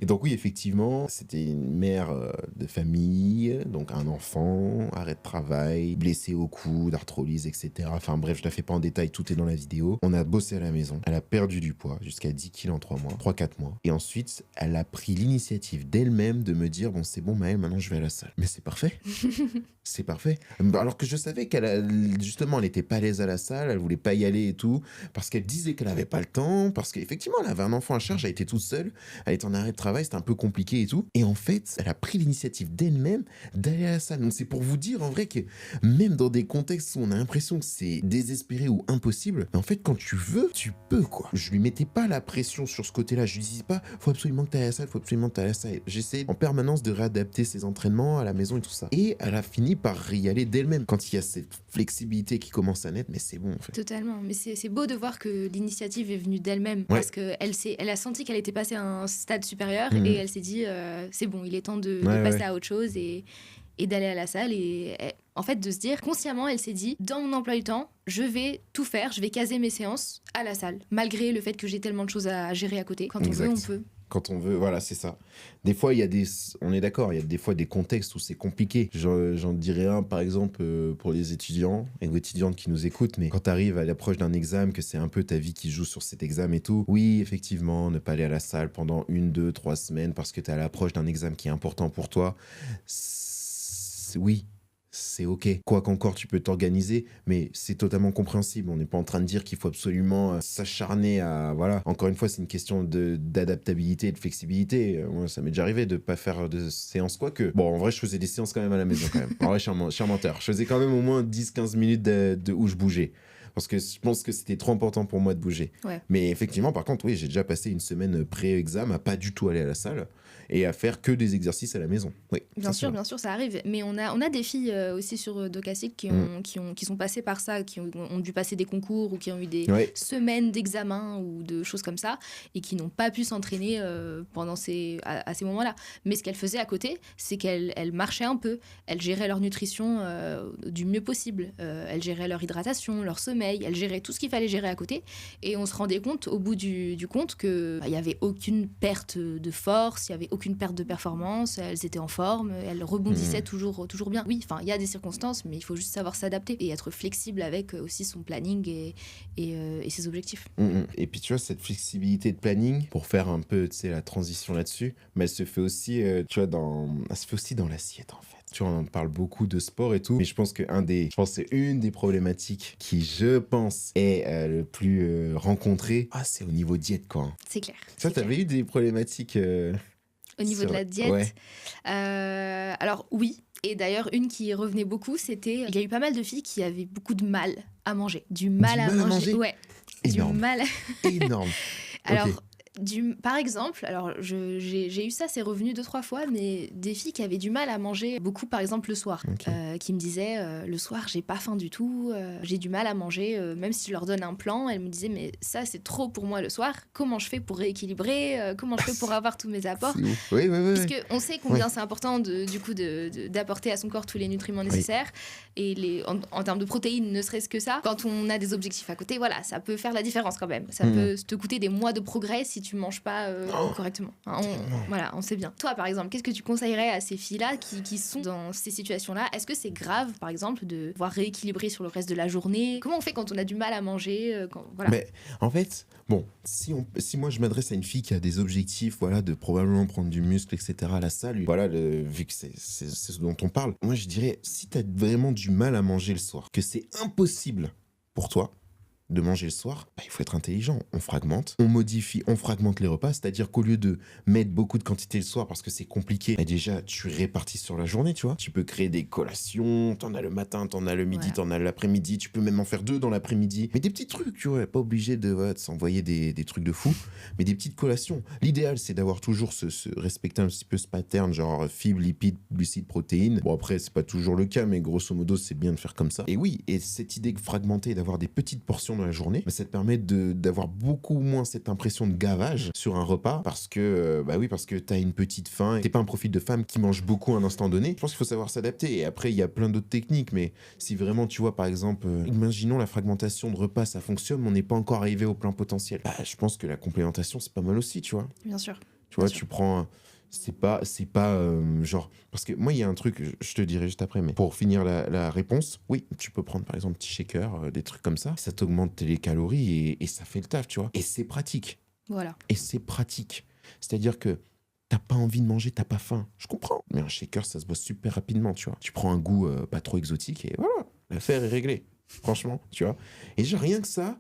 Et donc oui, effectivement, c'était une mère de famille, donc un enfant, arrêt de travail, blessé au cou, d'arthrolyse, etc. Enfin bref, je la fais pas en détail, tout est dans la vidéo. On a bossé à la maison, elle a perdu du poids, jusqu'à 10 kilos en 3-4 mois. Et ensuite, elle a pris l'initiative d'elle-même de me dire, bon c'est bon Maëlle, maintenant je vais à la salle. Mais c'est parfait. C'est parfait. Alors que je savais justement, elle était pas à l'aise à la salle, elle voulait pas y aller et tout, parce qu'elle disait qu'elle avait pas le temps, parce qu'effectivement, elle avait un enfant à charge, elle était toute seule, elle était en arrêt de travail, c'était un peu compliqué et tout. Et en fait, elle a pris l'initiative d'elle-même d'aller à la salle. Donc c'est pour vous dire en vrai que même dans des contextes où on a l'impression que c'est désespéré ou impossible, en fait, quand tu veux, tu peux, quoi. Je lui mettais pas la pression sur ce côté-là. Je lui disais pas, faut absolument que tu ailles à la salle, faut absolument que tu ailles à la salle. J'essaie en permanence de réadapter ses entraînements à la maison et tout ça. Et elle a fini par y aller d'elle-même. Quand il y a cette flexibilité qui commence à naître, mais c'est bon, en fait. Totalement. Mais c'est beau de voir que l'initiative est venue d'elle-même, parce qu'elle a senti qu'elle était passée à un stade supérieur et elle s'est dit c'est bon, il est temps de passer à autre chose et d'aller à la salle. Et en fait, de se dire consciemment, elle s'est dit dans mon emploi du temps, je vais tout faire, je vais caser mes séances à la salle, malgré le fait que j'ai tellement de choses à gérer à côté. Quand on veut, on peut. Quand on veut, voilà, c'est ça. Des fois, on est d'accord, il y a des fois des contextes où c'est compliqué. J'en dirais un, par exemple, pour les étudiants et les étudiantes qui nous écoutent, mais quand tu arrives à l'approche d'un examen, que c'est un peu ta vie qui joue sur cet examen et tout, oui, effectivement, ne pas aller à la salle pendant 1, 2, 3 semaines parce que tu es à l'approche d'un examen qui est important pour toi, oui, c'est ok. Quoi qu'encore, tu peux t'organiser, mais c'est totalement compréhensible. On n'est pas en train de dire qu'il faut absolument s'acharner à... Voilà. Encore une fois, c'est une question d'adaptabilité et de flexibilité. Moi, ça m'est déjà arrivé de pas faire de séance, quoique. Bon, en vrai, je faisais des séances quand même à la maison, quand même. En vrai, je suis un menteur. Je faisais quand même au moins 10-15 minutes où je bougeais. Parce que je pense que c'était trop important pour moi de bouger. Ouais. Mais effectivement, par contre, oui, j'ai déjà passé une semaine pré-examen à pas du tout aller à la salle et à faire que des exercices à la maison. Oui, bien sûr, ça arrive. Mais on a des filles aussi sur Docastic qui sont passées par ça, qui ont dû passer des concours ou qui ont eu des semaines d'examen ou de choses comme ça et qui n'ont pas pu s'entraîner pendant à ces moments-là. Mais ce qu'elles faisaient à côté, c'est qu'elles marchaient un peu. Elles géraient leur nutrition du mieux possible. Elles géraient leur hydratation, leur sommeil. Elles géraient tout ce qu'il fallait gérer à côté. Et on se rendait compte au bout du compte qu'il n'y avait aucune perte de force, il n'y avait aucune perte de performance. Elles étaient en forme, elles rebondissaient toujours bien. Oui, il y a des circonstances, mais il faut juste savoir s'adapter et être flexible avec aussi son planning et ses objectifs. Et puis tu vois, cette flexibilité de planning, pour faire un peu la transition là-dessus, mais elle se fait aussi, elle se fait aussi dans l'assiette en fait. Tu vois, on parle beaucoup de sport et tout, mais je pense que c'est une des problématiques qui, je pense, est le plus rencontrée. C'est au niveau diète, quoi. C'est clair. Ça, t'avais eu des problématiques au niveau de la diète. Alors oui, et d'ailleurs une qui revenait beaucoup, c'était il y a eu pas mal de filles qui avaient beaucoup de mal à manger, du mal à manger. Ouais. Énorme. Du mal. Énorme. Alors par exemple, alors j'ai eu ça, c'est revenu 2-3 fois, mais des filles qui avaient du mal à manger beaucoup, par exemple le soir, qui me disaient le soir j'ai pas faim du tout, j'ai du mal à manger, même si je leur donne un plan, elles me disaient mais ça c'est trop pour moi le soir, comment je fais pour rééquilibrer, comment je fais pour avoir tous mes apports, oui. puisque on sait combien c'est important d'apporter à son corps tous les nutriments nécessaires et en termes de protéines, ne serait-ce que ça, quand on a des objectifs à côté, voilà, ça peut faire la différence quand même, ça peut te coûter des mois de progrès si tu manges pas correctement. On sait bien. Toi, par exemple, qu'est-ce que tu conseillerais à ces filles-là qui sont dans ces situations-là? Est-ce que c'est grave, par exemple, de devoir rééquilibrer sur le reste de la journée? Comment on fait quand on a du mal à manger Mais en fait, bon, si moi je m'adresse à une fille qui a des objectifs, de probablement prendre du muscle, etc. à la salle, vu que c'est ce dont on parle, moi je dirais, si t'as vraiment du mal à manger le soir, que c'est impossible pour toi de manger le soir, il faut être intelligent. On fragmente, on fragmente les repas, c'est-à-dire qu'au lieu de mettre beaucoup de quantité le soir parce que c'est compliqué, déjà tu répartis sur la journée, tu vois. Tu peux créer des collations, t'en as le matin, t'en as le midi, t'en as l'après-midi, tu peux même en faire 2 dans l'après-midi. Mais des petits trucs, tu vois, pas obligé de s'envoyer des trucs de fou, mais des petites collations. L'idéal, c'est d'avoir toujours respecter un petit peu ce pattern, genre fibres, lipides, glucides, protéines. Bon, après, c'est pas toujours le cas, mais grosso modo, c'est bien de faire comme ça. Et oui, et cette idée fragmentée, d'avoir des petites portions dans la journée, ça te permet d'avoir beaucoup moins cette impression de gavage sur un repas parce que t'as une petite faim et t'es pas un profil de femme qui mange beaucoup à un instant donné. Je pense qu'il faut savoir s'adapter et après il y a plein d'autres techniques, mais si vraiment tu vois par exemple, imaginons la fragmentation de repas ça fonctionne mais on n'est pas encore arrivé au plein potentiel, je pense que la complémentation c'est pas mal aussi, tu vois. Bien sûr. Tu vois, tu prends... C'est pas genre... Parce que moi, il y a un truc, je te dirai juste après, mais pour finir la réponse, oui, tu peux prendre par exemple un petit shaker, des trucs comme ça. Ça t'augmente les calories et ça fait le taf, tu vois. Et c'est pratique. Voilà. Et c'est pratique. C'est-à-dire que t'as pas envie de manger, t'as pas faim. Je comprends. Mais un shaker, ça se boit super rapidement, tu vois. Tu prends un goût pas trop exotique et voilà, l'affaire est réglée. Franchement, tu vois. Et genre, rien que ça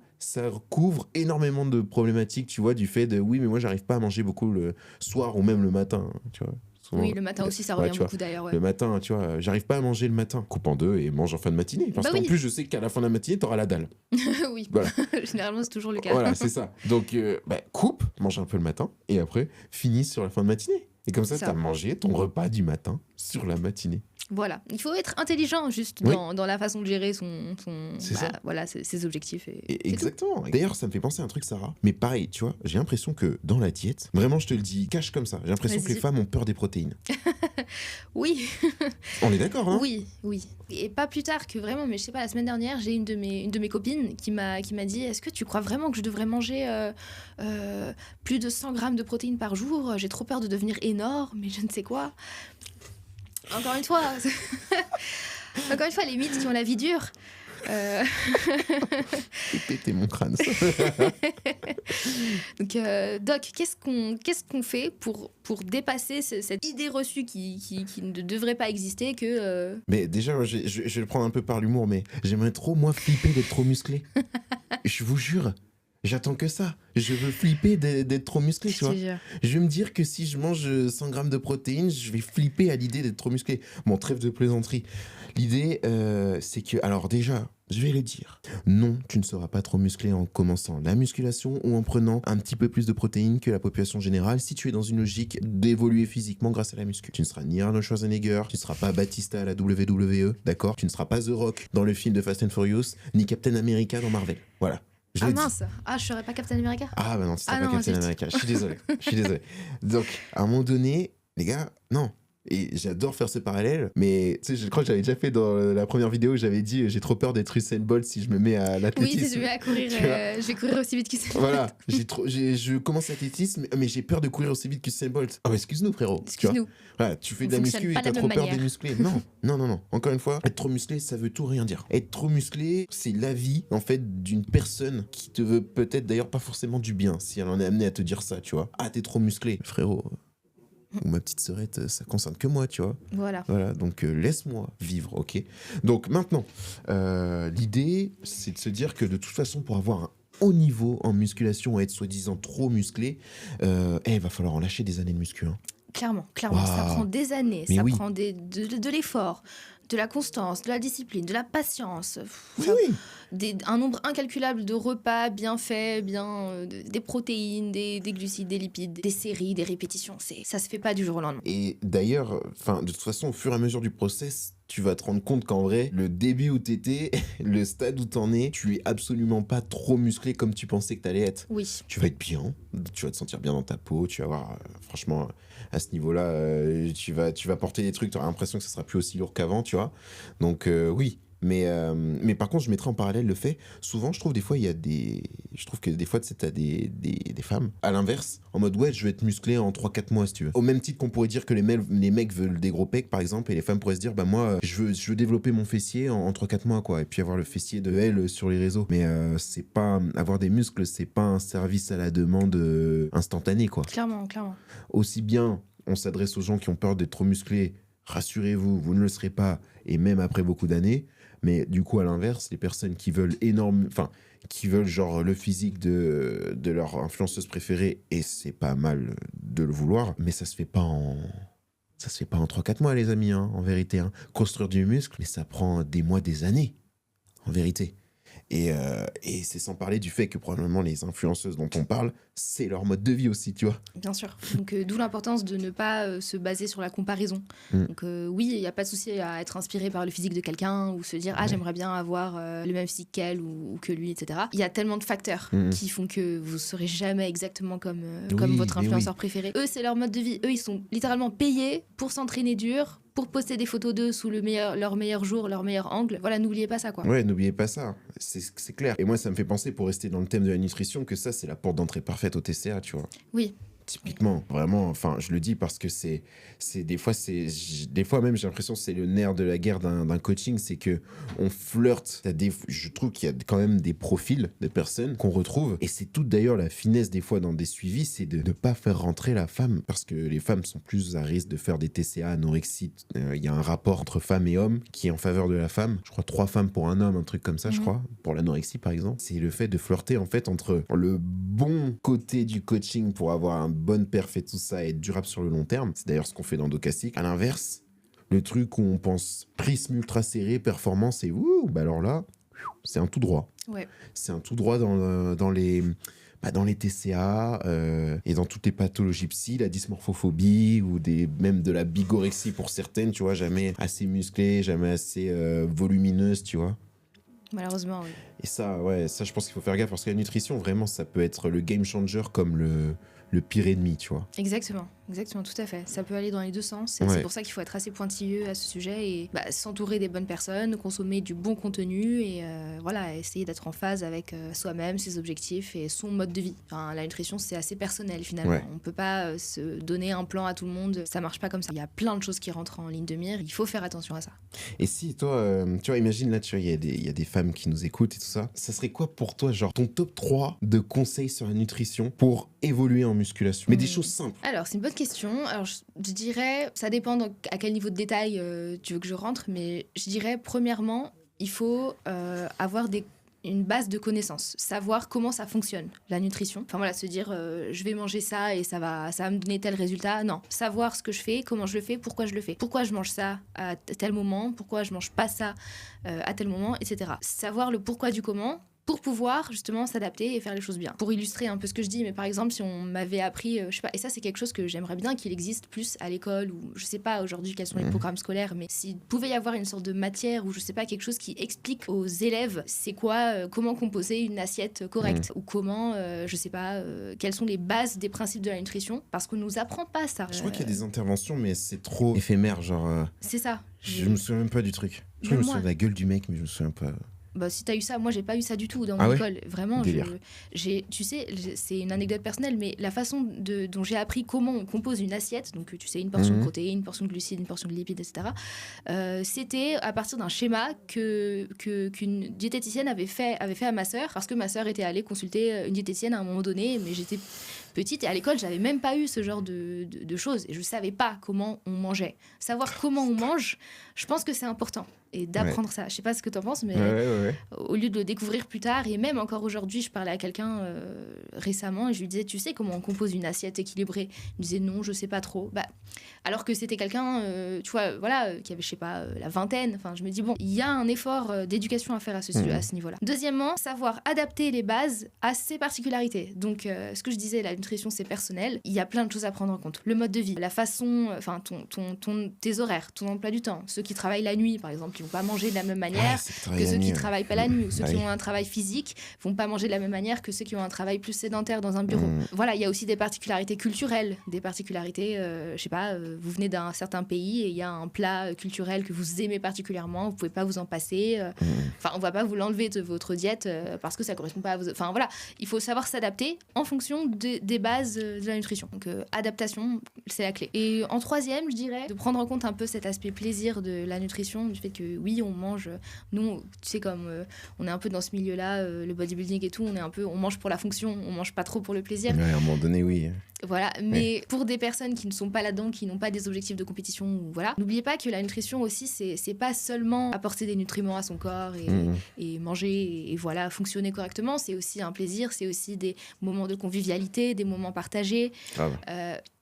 couvre énormément de problématiques, tu vois, du fait de oui, mais moi, j'arrive pas à manger beaucoup le soir ou même le matin, tu vois. Souvent, oui, le matin aussi, ça revient beaucoup d'ailleurs. Ouais. Le matin, tu vois, j'arrive pas à manger le matin. Coupe en 2 et mange en fin de matinée. Parce qu'en plus, je sais qu'à la fin de la matinée, t'auras la dalle. Oui, voilà. Généralement, c'est toujours le cas. Voilà, c'est ça. Donc, coupe, mange un peu le matin et après, finis sur la fin de matinée. Et comme ça, t'as mangé ton repas du matin sur la matinée. Voilà, il faut être intelligent juste dans la façon de gérer ses objectifs. Exactement. D'ailleurs, ça me fait penser à un truc, Sarah. Mais pareil, tu vois, j'ai l'impression que dans la diète, vraiment, je te le dis, cache comme ça, j'ai l'impression que les femmes ont peur des protéines. Oui. On est d'accord, hein? Oui. Et pas plus tard que vraiment, mais je sais pas, la semaine dernière, j'ai une de mes copines qui m'a dit, est-ce que tu crois vraiment que je devrais manger plus de 100 grammes de protéines par jour? J'ai trop peur de devenir énorme, mais je ne sais quoi. Encore une fois, les mythes qui ont la vie dure. J'ai pété mon crâne. Donc, Doc, qu'est-ce qu'on fait pour dépasser cette idée reçue qui ne devrait pas exister que... Mais déjà, je vais le prendre un peu par l'humour, mais j'aimerais trop, moi, flipper d'être trop musclé. Je vous jure, j'attends que ça. Je veux flipper d'être trop musclé, tu vois. Je vais me dire que si je mange 100 grammes de protéines, je vais flipper à l'idée d'être trop musclé. Bon, trêve de plaisanterie. L'idée, c'est que... Alors déjà, je vais le dire. Non, tu ne seras pas trop musclé en commençant la musculation ou en prenant un petit peu plus de protéines que la population générale si tu es dans une logique d'évoluer physiquement grâce à la muscu. Tu ne seras ni Arnold Schwarzenegger, tu ne seras pas Batista à la WWE, d'accord? Tu ne seras pas The Rock dans le film de Fast and Furious, ni Captain America dans Marvel. Voilà. Ah mince, je serais pas Captain America. Ah bah non, tu seras pas Captain America. Je suis désolé. Donc, à un moment donné, les gars, non. Et j'adore faire ce parallèle, mais tu sais, je crois que j'avais déjà fait dans la première vidéo, j'avais dit j'ai trop peur d'être Usain Bolt si je me mets à l'athlétisme. Oui, si je me mets à courir, je vais courir aussi vite qu'Usain Bolt. Voilà, je commence l'athlétisme, mais j'ai peur de courir aussi vite qu'Usain Bolt. Ah, excuse-nous, frérot. Excuse-nous. Voilà, tu fais de la muscu et t'as trop peur des musclés. Non. Encore une fois, être trop musclé, ça veut tout rien dire. Être trop musclé, c'est l'avis, en fait, d'une personne qui te veut peut-être d'ailleurs pas forcément du bien, si elle en est amenée à te dire ça, tu vois. Ah, t'es trop musclé. Frérot, ou ma petite sœurette, ça concerne que moi, tu vois. Voilà, donc laisse-moi vivre, ok? Donc maintenant, l'idée, c'est de se dire que de toute façon, pour avoir un haut niveau en musculation et être soi-disant trop musclé, il va falloir en lâcher des années de muscu. Hein. Clairement, Wow. ça prend des années, Mais ça oui. prend de l'effort, de la constance, de la discipline, de la patience. Oui. Un nombre incalculable de repas bien faits, des protéines, des glucides, des lipides, des séries, des répétitions. Ça se fait pas du jour au lendemain. Et d'ailleurs, de toute façon, au fur et à mesure du process, tu vas te rendre compte qu'en vrai, le début où t'étais, le stade où t'en es, tu es absolument pas trop musclé comme tu pensais que t'allais être. Oui. Tu vas être bien, tu vas te sentir bien dans ta peau, tu vas voir, franchement, à ce niveau-là, tu vas porter des trucs, tu auras l'impression que ça sera plus aussi lourd qu'avant, tu vois. Donc oui. Mais par contre, je mettrais en parallèle le fait, souvent, je trouve que des fois, tu sais, t'as des femmes, à l'inverse, en mode, ouais, je vais être musclé en 3-4 mois, si tu veux. Au même titre qu'on pourrait dire que les mecs veulent des gros pecs, par exemple, et les femmes pourraient se dire, bah moi, je veux développer mon fessier en 3-4 mois, quoi, et puis avoir le fessier de elle sur les réseaux. Mais c'est pas, avoir des muscles, c'est pas un service à la demande instantané, quoi. Clairement. Aussi bien, on s'adresse aux gens qui ont peur d'être trop musclés, rassurez-vous, vous ne le serez pas, et même après beaucoup d'années. Mais du coup, à l'inverse, les personnes qui veulent genre le physique de leur influenceuse préférée, et c'est pas mal de le vouloir, mais ça se fait pas en 3-4 mois, les amis, hein, en vérité. Hein. Construire du muscle, mais ça prend des mois, des années, en vérité. Et c'est sans parler du fait que probablement les influenceuses dont on parle, c'est leur mode de vie aussi, tu vois. Bien sûr. Donc d'où l'importance de ne pas se baser sur la comparaison. Donc oui, il n'y a pas de souci à être inspiré par le physique de quelqu'un ou se dire j'aimerais bien avoir le même physique qu'elle ou que lui, etc. Il y a tellement de facteurs qui font que vous ne serez jamais exactement comme votre influenceur préféré. Eux, c'est leur mode de vie. Eux, ils sont littéralement payés pour s'entraîner dur, pour poster des photos d'eux sous leur meilleur jour, leur meilleur angle. Voilà, n'oubliez pas ça, quoi. Ouais, n'oubliez pas ça. C'est clair. Et moi, ça me fait penser, pour rester dans le thème de la nutrition, que ça, c'est la porte d'entrée parfaite au TCA, tu vois. Oui. Typiquement, vraiment, enfin, je le dis parce que des fois même, j'ai l'impression que c'est le nerf de la guerre d'un coaching, c'est que on flirte. Je trouve qu'il y a quand même des profils de personnes qu'on retrouve, et c'est toute d'ailleurs la finesse des fois dans des suivis, c'est de ne pas faire rentrer la femme, parce que les femmes sont plus à risque de faire des TCA, anorexie. Il y a un rapport entre femmes et hommes qui est en faveur de la femme. Je crois 3 femmes pour un homme, un truc comme ça, je crois, pour l'anorexie par exemple. C'est le fait de flirter en fait entre le bon côté du coaching pour avoir un bonne perf et tout ça et être durable sur le long terme. C'est d'ailleurs ce qu'on fait dans Docastic. À l'inverse, le truc où on pense prisme ultra serré, performance, et bah alors là, c'est un tout droit. Ouais. C'est un tout droit dans les TCA et dans toutes les pathologies psy, la dysmorphophobie ou même de la bigorexie pour certaines, tu vois, jamais assez musclée, jamais assez volumineuse, tu vois. Malheureusement, oui. Et ça, je pense qu'il faut faire gaffe parce que la nutrition, vraiment, ça peut être le game changer comme le pire ennemi, tu vois. Exactement. Exactement, tout à fait. Ça peut aller dans les deux sens. C'est pour ça qu'il faut être assez pointilleux à ce sujet et s'entourer des bonnes personnes, consommer du bon contenu et essayer d'être en phase avec soi-même, ses objectifs et son mode de vie. Enfin, la nutrition, c'est assez personnel finalement. On peut pas se donner un plan à tout le monde. Ça marche pas comme ça. Il y a plein de choses qui rentrent en ligne de mire. Il faut faire attention à ça. Et si toi, tu vois, imagine là, tu vois, il y a des femmes qui nous écoutent et tout ça. Ça serait quoi pour toi, genre, ton top 3 de conseils sur la nutrition pour évoluer en musculation? Mais des choses simples. Alors, c'est une bonne question. Alors, je dirais, ça dépend à quel niveau de détail tu veux que je rentre, mais je dirais, premièrement, il faut avoir une base de connaissances, savoir comment ça fonctionne, la nutrition. Enfin voilà, se dire, je vais manger ça et ça va me donner tel résultat. Non, savoir ce que je fais, comment je le fais, pourquoi je le fais. Pourquoi je mange ça à tel moment, pourquoi je mange pas ça à tel moment, etc. Savoir le pourquoi du comment, pour pouvoir justement s'adapter et faire les choses bien. Pour illustrer un peu ce que je dis, mais par exemple, si on m'avait appris, je sais pas, et ça c'est quelque chose que j'aimerais bien qu'il existe plus à l'école, ou je sais pas aujourd'hui quels sont les programmes scolaires, mais s'il pouvait y avoir une sorte de matière, ou je sais pas, quelque chose qui explique aux élèves c'est quoi, comment composer une assiette correcte, ou comment, je sais pas, quelles sont les bases des principes de la nutrition, parce qu'on nous apprend pas ça. Je crois qu'il y a des interventions, mais c'est trop éphémère, genre... C'est ça. Je me souviens même pas du truc. Je me souviens de la gueule du mec, mais je me souviens pas... Si t'as eu ça, moi j'ai pas eu ça du tout dans mon école. Vraiment, tu sais, c'est une anecdote personnelle, mais la façon dont j'ai appris comment on compose une assiette, donc tu sais, une portion de protéines, une portion de glucides, une portion de lipides, etc. C'était à partir d'un schéma qu'une diététicienne avait fait à ma sœur, parce que ma sœur était allée consulter une diététicienne à un moment donné, mais j'étais petite et à l'école, j'avais même pas eu ce genre de choses et je savais pas comment on mangeait. Savoir comment on mange, je pense que c'est important. Et d'apprendre ça. Je sais pas ce que tu en penses, mais au lieu de le découvrir plus tard, et même encore aujourd'hui, je parlais à quelqu'un récemment et je lui disais, tu sais comment on compose une assiette équilibrée? Il me disait, non, je sais pas trop. Alors que c'était quelqu'un, tu vois, voilà, qui avait, je sais pas, la vingtaine. Enfin, je me dis, bon, il y a un effort d'éducation à faire à ce niveau-là. Deuxièmement, savoir adapter les bases à ses particularités. Donc, ce que je disais, la nutrition, c'est personnel. Il y a plein de choses à prendre en compte. Le mode de vie, la façon, enfin, tes horaires, ton emploi du temps. Ceux qui travaillent la nuit, par exemple, ils vont pas manger de la même manière que ceux qui travaillent pas la nuit, ou ceux qui ont un travail physique vont pas manger de la même manière que ceux qui ont un travail plus sédentaire dans un bureau. Voilà, il y a aussi des particularités culturelles, des particularités, je sais pas, vous venez d'un certain pays et il y a un plat culturel que vous aimez particulièrement, vous pouvez pas vous en passer, enfin on va pas vous l'enlever de votre diète parce que ça correspond pas à vos... Enfin voilà, il faut savoir s'adapter en fonction des bases de la nutrition. Donc adaptation, c'est la clé. Et en troisième, je dirais, de prendre en compte un peu cet aspect plaisir de la nutrition, du fait que oui, on mange, nous, tu sais, comme on est un peu dans ce milieu-là, le bodybuilding et tout, on mange pour la fonction, on mange pas trop pour le plaisir. Ouais, à un moment donné, oui. Voilà, mais pour des personnes qui ne sont pas là-dedans, qui n'ont pas des objectifs de compétition, voilà, n'oubliez pas que la nutrition aussi, c'est pas seulement apporter des nutriments à son corps et manger et voilà, fonctionner correctement, c'est aussi un plaisir, c'est aussi des moments de convivialité, des moments partagés.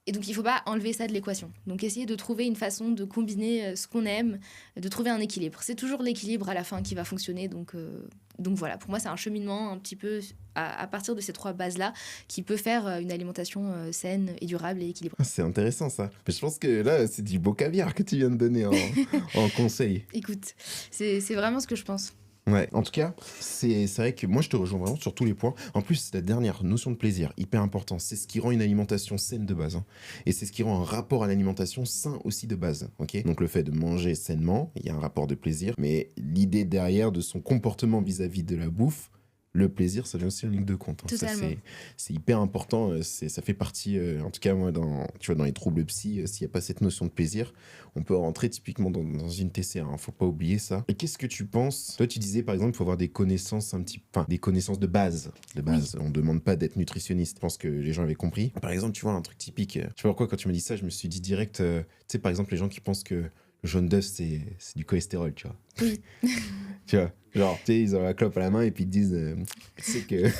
Et donc, il ne faut pas enlever ça de l'équation. Donc, essayer de trouver une façon de combiner ce qu'on aime, de trouver un équilibre. C'est toujours l'équilibre à la fin qui va fonctionner. Donc voilà, pour moi, c'est un cheminement un petit peu à partir de ces trois bases-là qui peut faire une alimentation saine et durable et équilibrée. C'est intéressant, ça. Mais je pense que là, c'est du beau caviar que tu viens de donner en conseil. Écoute, c'est vraiment ce que je pense. Ouais, en tout cas, c'est vrai que moi je te rejoins vraiment sur tous les points. En plus, la dernière notion de plaisir, hyper important, c'est ce qui rend une alimentation saine de base. Et c'est ce qui rend un rapport à l'alimentation sain aussi de base. Okay, donc le fait de manger sainement, il y a un rapport de plaisir, mais l'idée derrière de son comportement vis-à-vis de la bouffe, le plaisir, ça vient aussi en ligne de compte. Totalement. Ça, c'est hyper important. Ça fait partie, en tout cas, moi, dans les troubles psy, s'il n'y a pas cette notion de plaisir, on peut rentrer typiquement dans une TCA. Il ne faut pas oublier ça. Et qu'est-ce que tu penses? Toi, tu disais, par exemple, il faut avoir des connaissances des connaissances de base. Oui. On ne demande pas d'être nutritionniste. Je pense que les gens avaient compris. Par exemple, tu vois, un truc typique. Je sais pas pourquoi, quand tu m'as dit ça, je me suis dit direct, tu sais, par exemple, les gens qui pensent que le jaune d'œuf, c'est du cholestérol, tu vois. Oui. Tu vois, genre, tu sais, ils ont la clope à la main et puis ils te disent, c'est que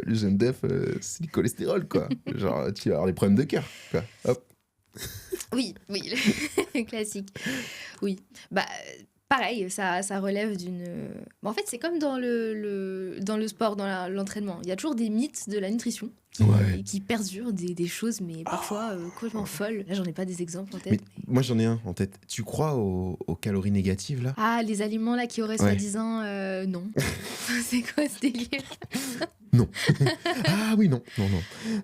le jaune d'œuf, c'est du cholestérol, quoi. Genre, tu vas avoir des problèmes de cœur, quoi. Hop. Oui, classique. Oui, pareil, ça relève d'une... En fait, c'est comme dans le sport, dans l'entraînement. Il y a toujours des mythes de la nutrition. qui perdurent des choses, mais parfois complètement folles. Là, j'en ai pas des exemples en tête. Mais moi, j'en ai un en tête. Tu crois aux calories négatives, là? Ah, les aliments là qui auraient soi-disant... non. C'est quoi ce délire? Non. Ah oui, non.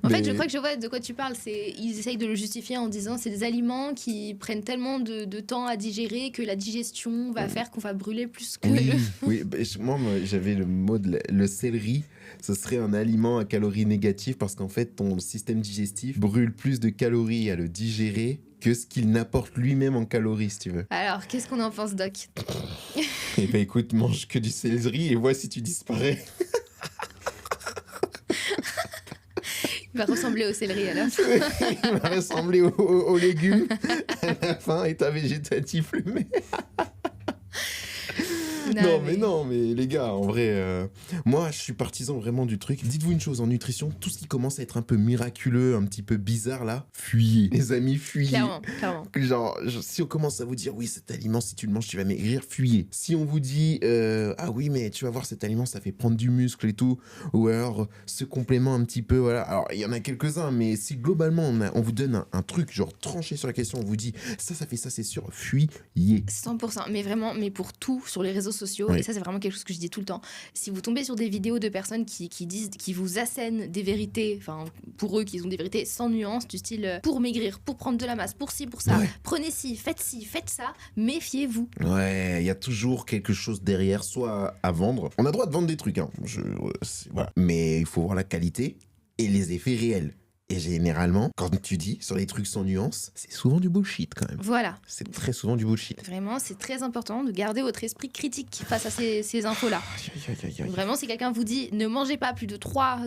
En fait, je crois que je vois de quoi tu parles. Ils essayent de le justifier en disant c'est des aliments qui prennent tellement de temps à digérer que la digestion va faire qu'on va brûler plus que... Oui. Moi, j'avais le mot de le céleri. Ce serait un aliment à calories négatives parce qu'en fait, ton système digestif brûle plus de calories à le digérer que ce qu'il n'apporte lui-même en calories, si tu veux. Alors, qu'est-ce qu'on en pense, Doc? Eh ben écoute, mange que du céleri et vois si tu disparais. Il va ressembler au céleri à la fin. Il va ressembler aux légumes à la fin, état végétatif le mec. Non, mais les gars, en vrai, moi, je suis partisan vraiment du truc. Dites-vous une chose, en nutrition, tout ce qui commence à être un peu miraculeux, un petit peu bizarre, là, fuyez. Les amis, fuyez. Clairement. Genre, si on commence à vous dire, oui, cet aliment, si tu le manges, tu vas maigrir, fuyez. Si on vous dit, ah oui, mais tu vas voir, cet aliment, ça fait prendre du muscle et tout, ou alors, ce complément un petit peu, voilà. Alors, il y en a quelques-uns, mais si globalement, on vous donne un truc, genre, tranché sur la question, on vous dit, ça fait ça, c'est sûr, fuyez. 100%, mais vraiment, mais pour tout, sur les réseaux sociaux, et ça c'est vraiment quelque chose que je dis tout le temps, si vous tombez sur des vidéos de personnes qui vous assènent des vérités, enfin pour eux qui ont des vérités sans nuance, du style pour maigrir, pour prendre de la masse, pour ci, pour ça, prenez ci, faites ça, méfiez-vous. Ouais, il y a toujours quelque chose derrière, soit à vendre. On a le droit de vendre des trucs, hein. Voilà. Mais il faut voir la qualité et les effets réels. Et généralement, quand tu dis sur les trucs sans nuance, c'est souvent du bullshit quand même. Voilà. C'est très souvent du bullshit. Vraiment, c'est très important de garder votre esprit critique face à ces infos-là. Vraiment, si quelqu'un vous dit ne mangez pas plus de 3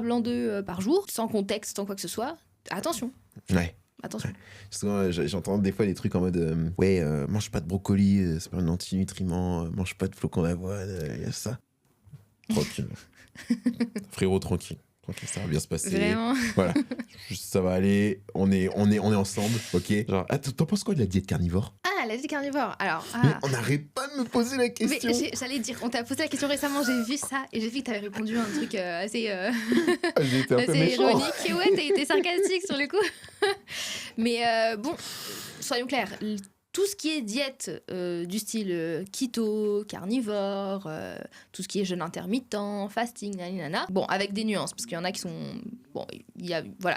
blancs d'œufs par jour, sans contexte, sans quoi que ce soit, attention. Ouais. Attention. Souvent, j'entends des fois des trucs en mode mange pas de brocoli, c'est pas un antinutriment, mange pas de flocons d'avoine, il y a ça. Tranquille. Frérot, tranquille. Ok, ça va bien se passer. Vraiment. Voilà. Ça va aller. On est ensemble, ok. Genre, t'en penses quoi de la diète carnivore? Ah, la diète carnivore. Alors, mais on n'arrête pas de me poser la question. Mais j'allais dire, on t'a posé la question récemment, j'ai vu ça et j'ai vu que t'avais répondu à un truc assez. J'ai été un peu méchant. Ironique. Et ouais, t'as été sarcastique sur le coup. Mais bon, soyons clairs. Tout ce qui est diète du style keto, carnivore, tout ce qui est jeûne intermittent, fasting, nanana. Bon, avec des nuances, parce qu'il y en a qui sont... Bon, il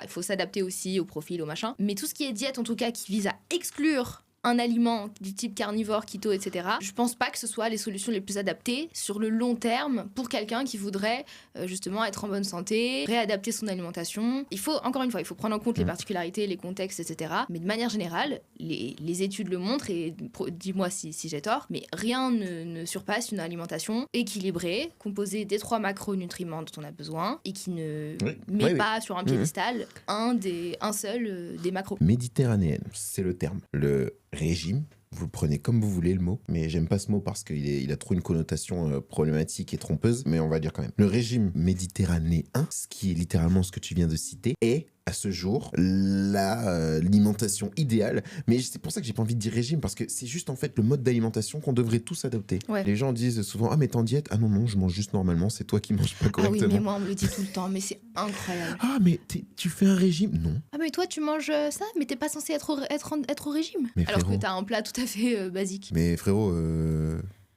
faut s'adapter aussi au profil, au machin. Mais tout ce qui est diète, en tout cas, qui vise à exclure un aliment du type carnivore, keto, etc. Je pense pas que ce soit les solutions les plus adaptées sur le long terme pour quelqu'un qui voudrait justement être en bonne santé, réadapter son alimentation. Encore une fois, il faut prendre en compte les particularités, les contextes, etc. Mais de manière générale, les études le montrent, et dis-moi si j'ai tort, mais rien ne surpasse une alimentation équilibrée, composée des 3 macronutriments dont on a besoin, et qui ne met pas sur un piédestal un seul des macros. Méditerranéenne, c'est le terme. Le régime, vous le prenez comme vous voulez le mot, mais j'aime pas ce mot parce qu'il a trop une connotation problématique et trompeuse, mais on va dire quand même. Le régime méditerranéen, ce qui est littéralement ce que tu viens de citer, est à ce jour l'alimentation idéale, mais c'est pour ça que j'ai pas envie de dire régime, parce que c'est juste en fait le mode d'alimentation qu'on devrait tous adopter. Les gens disent souvent ah mais t'es en diète, ah non je mange juste normalement, c'est toi qui manges pas correctement. Ah oui, mais moi on me le dit tout le temps, mais c'est incroyable. Ah mais tu fais un régime? Non. Ah mais toi tu manges ça, mais t'es pas censé être au régime, mais alors frérot, que t'as un plat tout à fait basique. Mais frérot,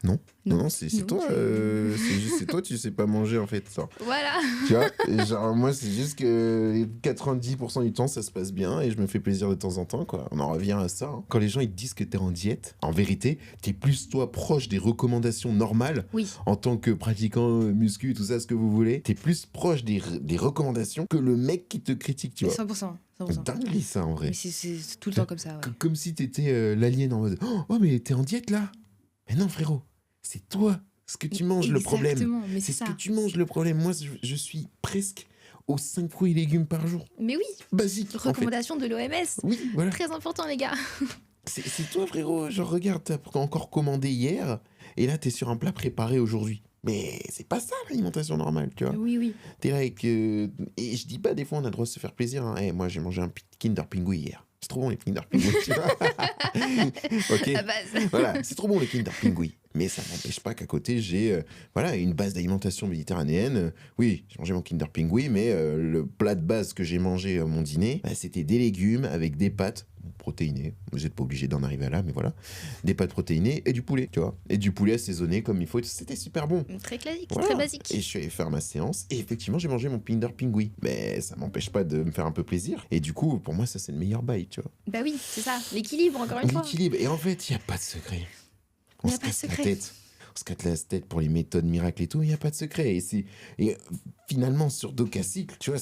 non, c'est toi, c'est toi, tu sais pas manger en fait. Ça. Voilà. Tu vois, genre moi c'est juste que 90% du temps ça se passe bien et je me fais plaisir de temps en temps, quoi. On en revient à ça. Hein. Quand les gens ils te disent que t'es en diète, en vérité, t'es plus toi proche des recommandations normales. Oui. En tant que pratiquant muscu, tout ça, ce que vous voulez, t'es plus proche des recommandations que le mec qui te critique, tu vois. 100%. C'est dingue ça en vrai. Mais c'est tout le temps comme ça. Ouais. Comme si t'étais l'alien en mode oh mais t'es en diète là. Mais non frérot. C'est toi, ce que tu manges le problème. Mais c'est ce que tu manges le problème. Moi, je suis presque aux 5 fruits et légumes par jour. Mais oui. Basique. Recommandation de l'OMS. Oui, voilà. Très important, les gars. C'est toi, frérot. Genre, regarde, t'as encore commandé hier et là, t'es sur un plat préparé aujourd'hui. Mais c'est pas ça l'alimentation normale, tu vois. Oui. T'es là avec... Et je dis pas, des fois, on a le droit de se faire plaisir. Hein. Hey, moi, j'ai mangé un Kinder Pingui hier. C'est trop bon les Kinder Pingui, tu vois. Ok. La base. Voilà, c'est trop bon les Kinder Pingui. Mais ça n'empêche pas qu'à côté, j'ai voilà, une base d'alimentation méditerranéenne. Oui, j'ai mangé mon Kinder Pingui, mais le plat de base que j'ai mangé à mon dîner, bah, c'était des légumes avec des pâtes protéinées. Vous n'êtes pas obligé d'en arriver à là, mais voilà. Des pâtes protéinées et du poulet, tu vois. Et du poulet assaisonné comme il faut. C'était super bon. Très classique, Voilà. très basique. Et je suis allé faire ma séance et effectivement, j'ai mangé mon Kinder Pingui. Mais ça m'empêche pas de me faire un peu plaisir. Et du coup, pour moi, ça, c'est le meilleur bail, tu vois. Bah oui, c'est ça. L'équilibre, encore une fois. L'équilibre. Et en fait, il n'y a pas de secret. On Y a se pas de casse la secret. tête. On se casse la tête pour les méthodes miracles et tout, il n'y a pas de secret. Et finalement, sur DokaCycle, tu vois,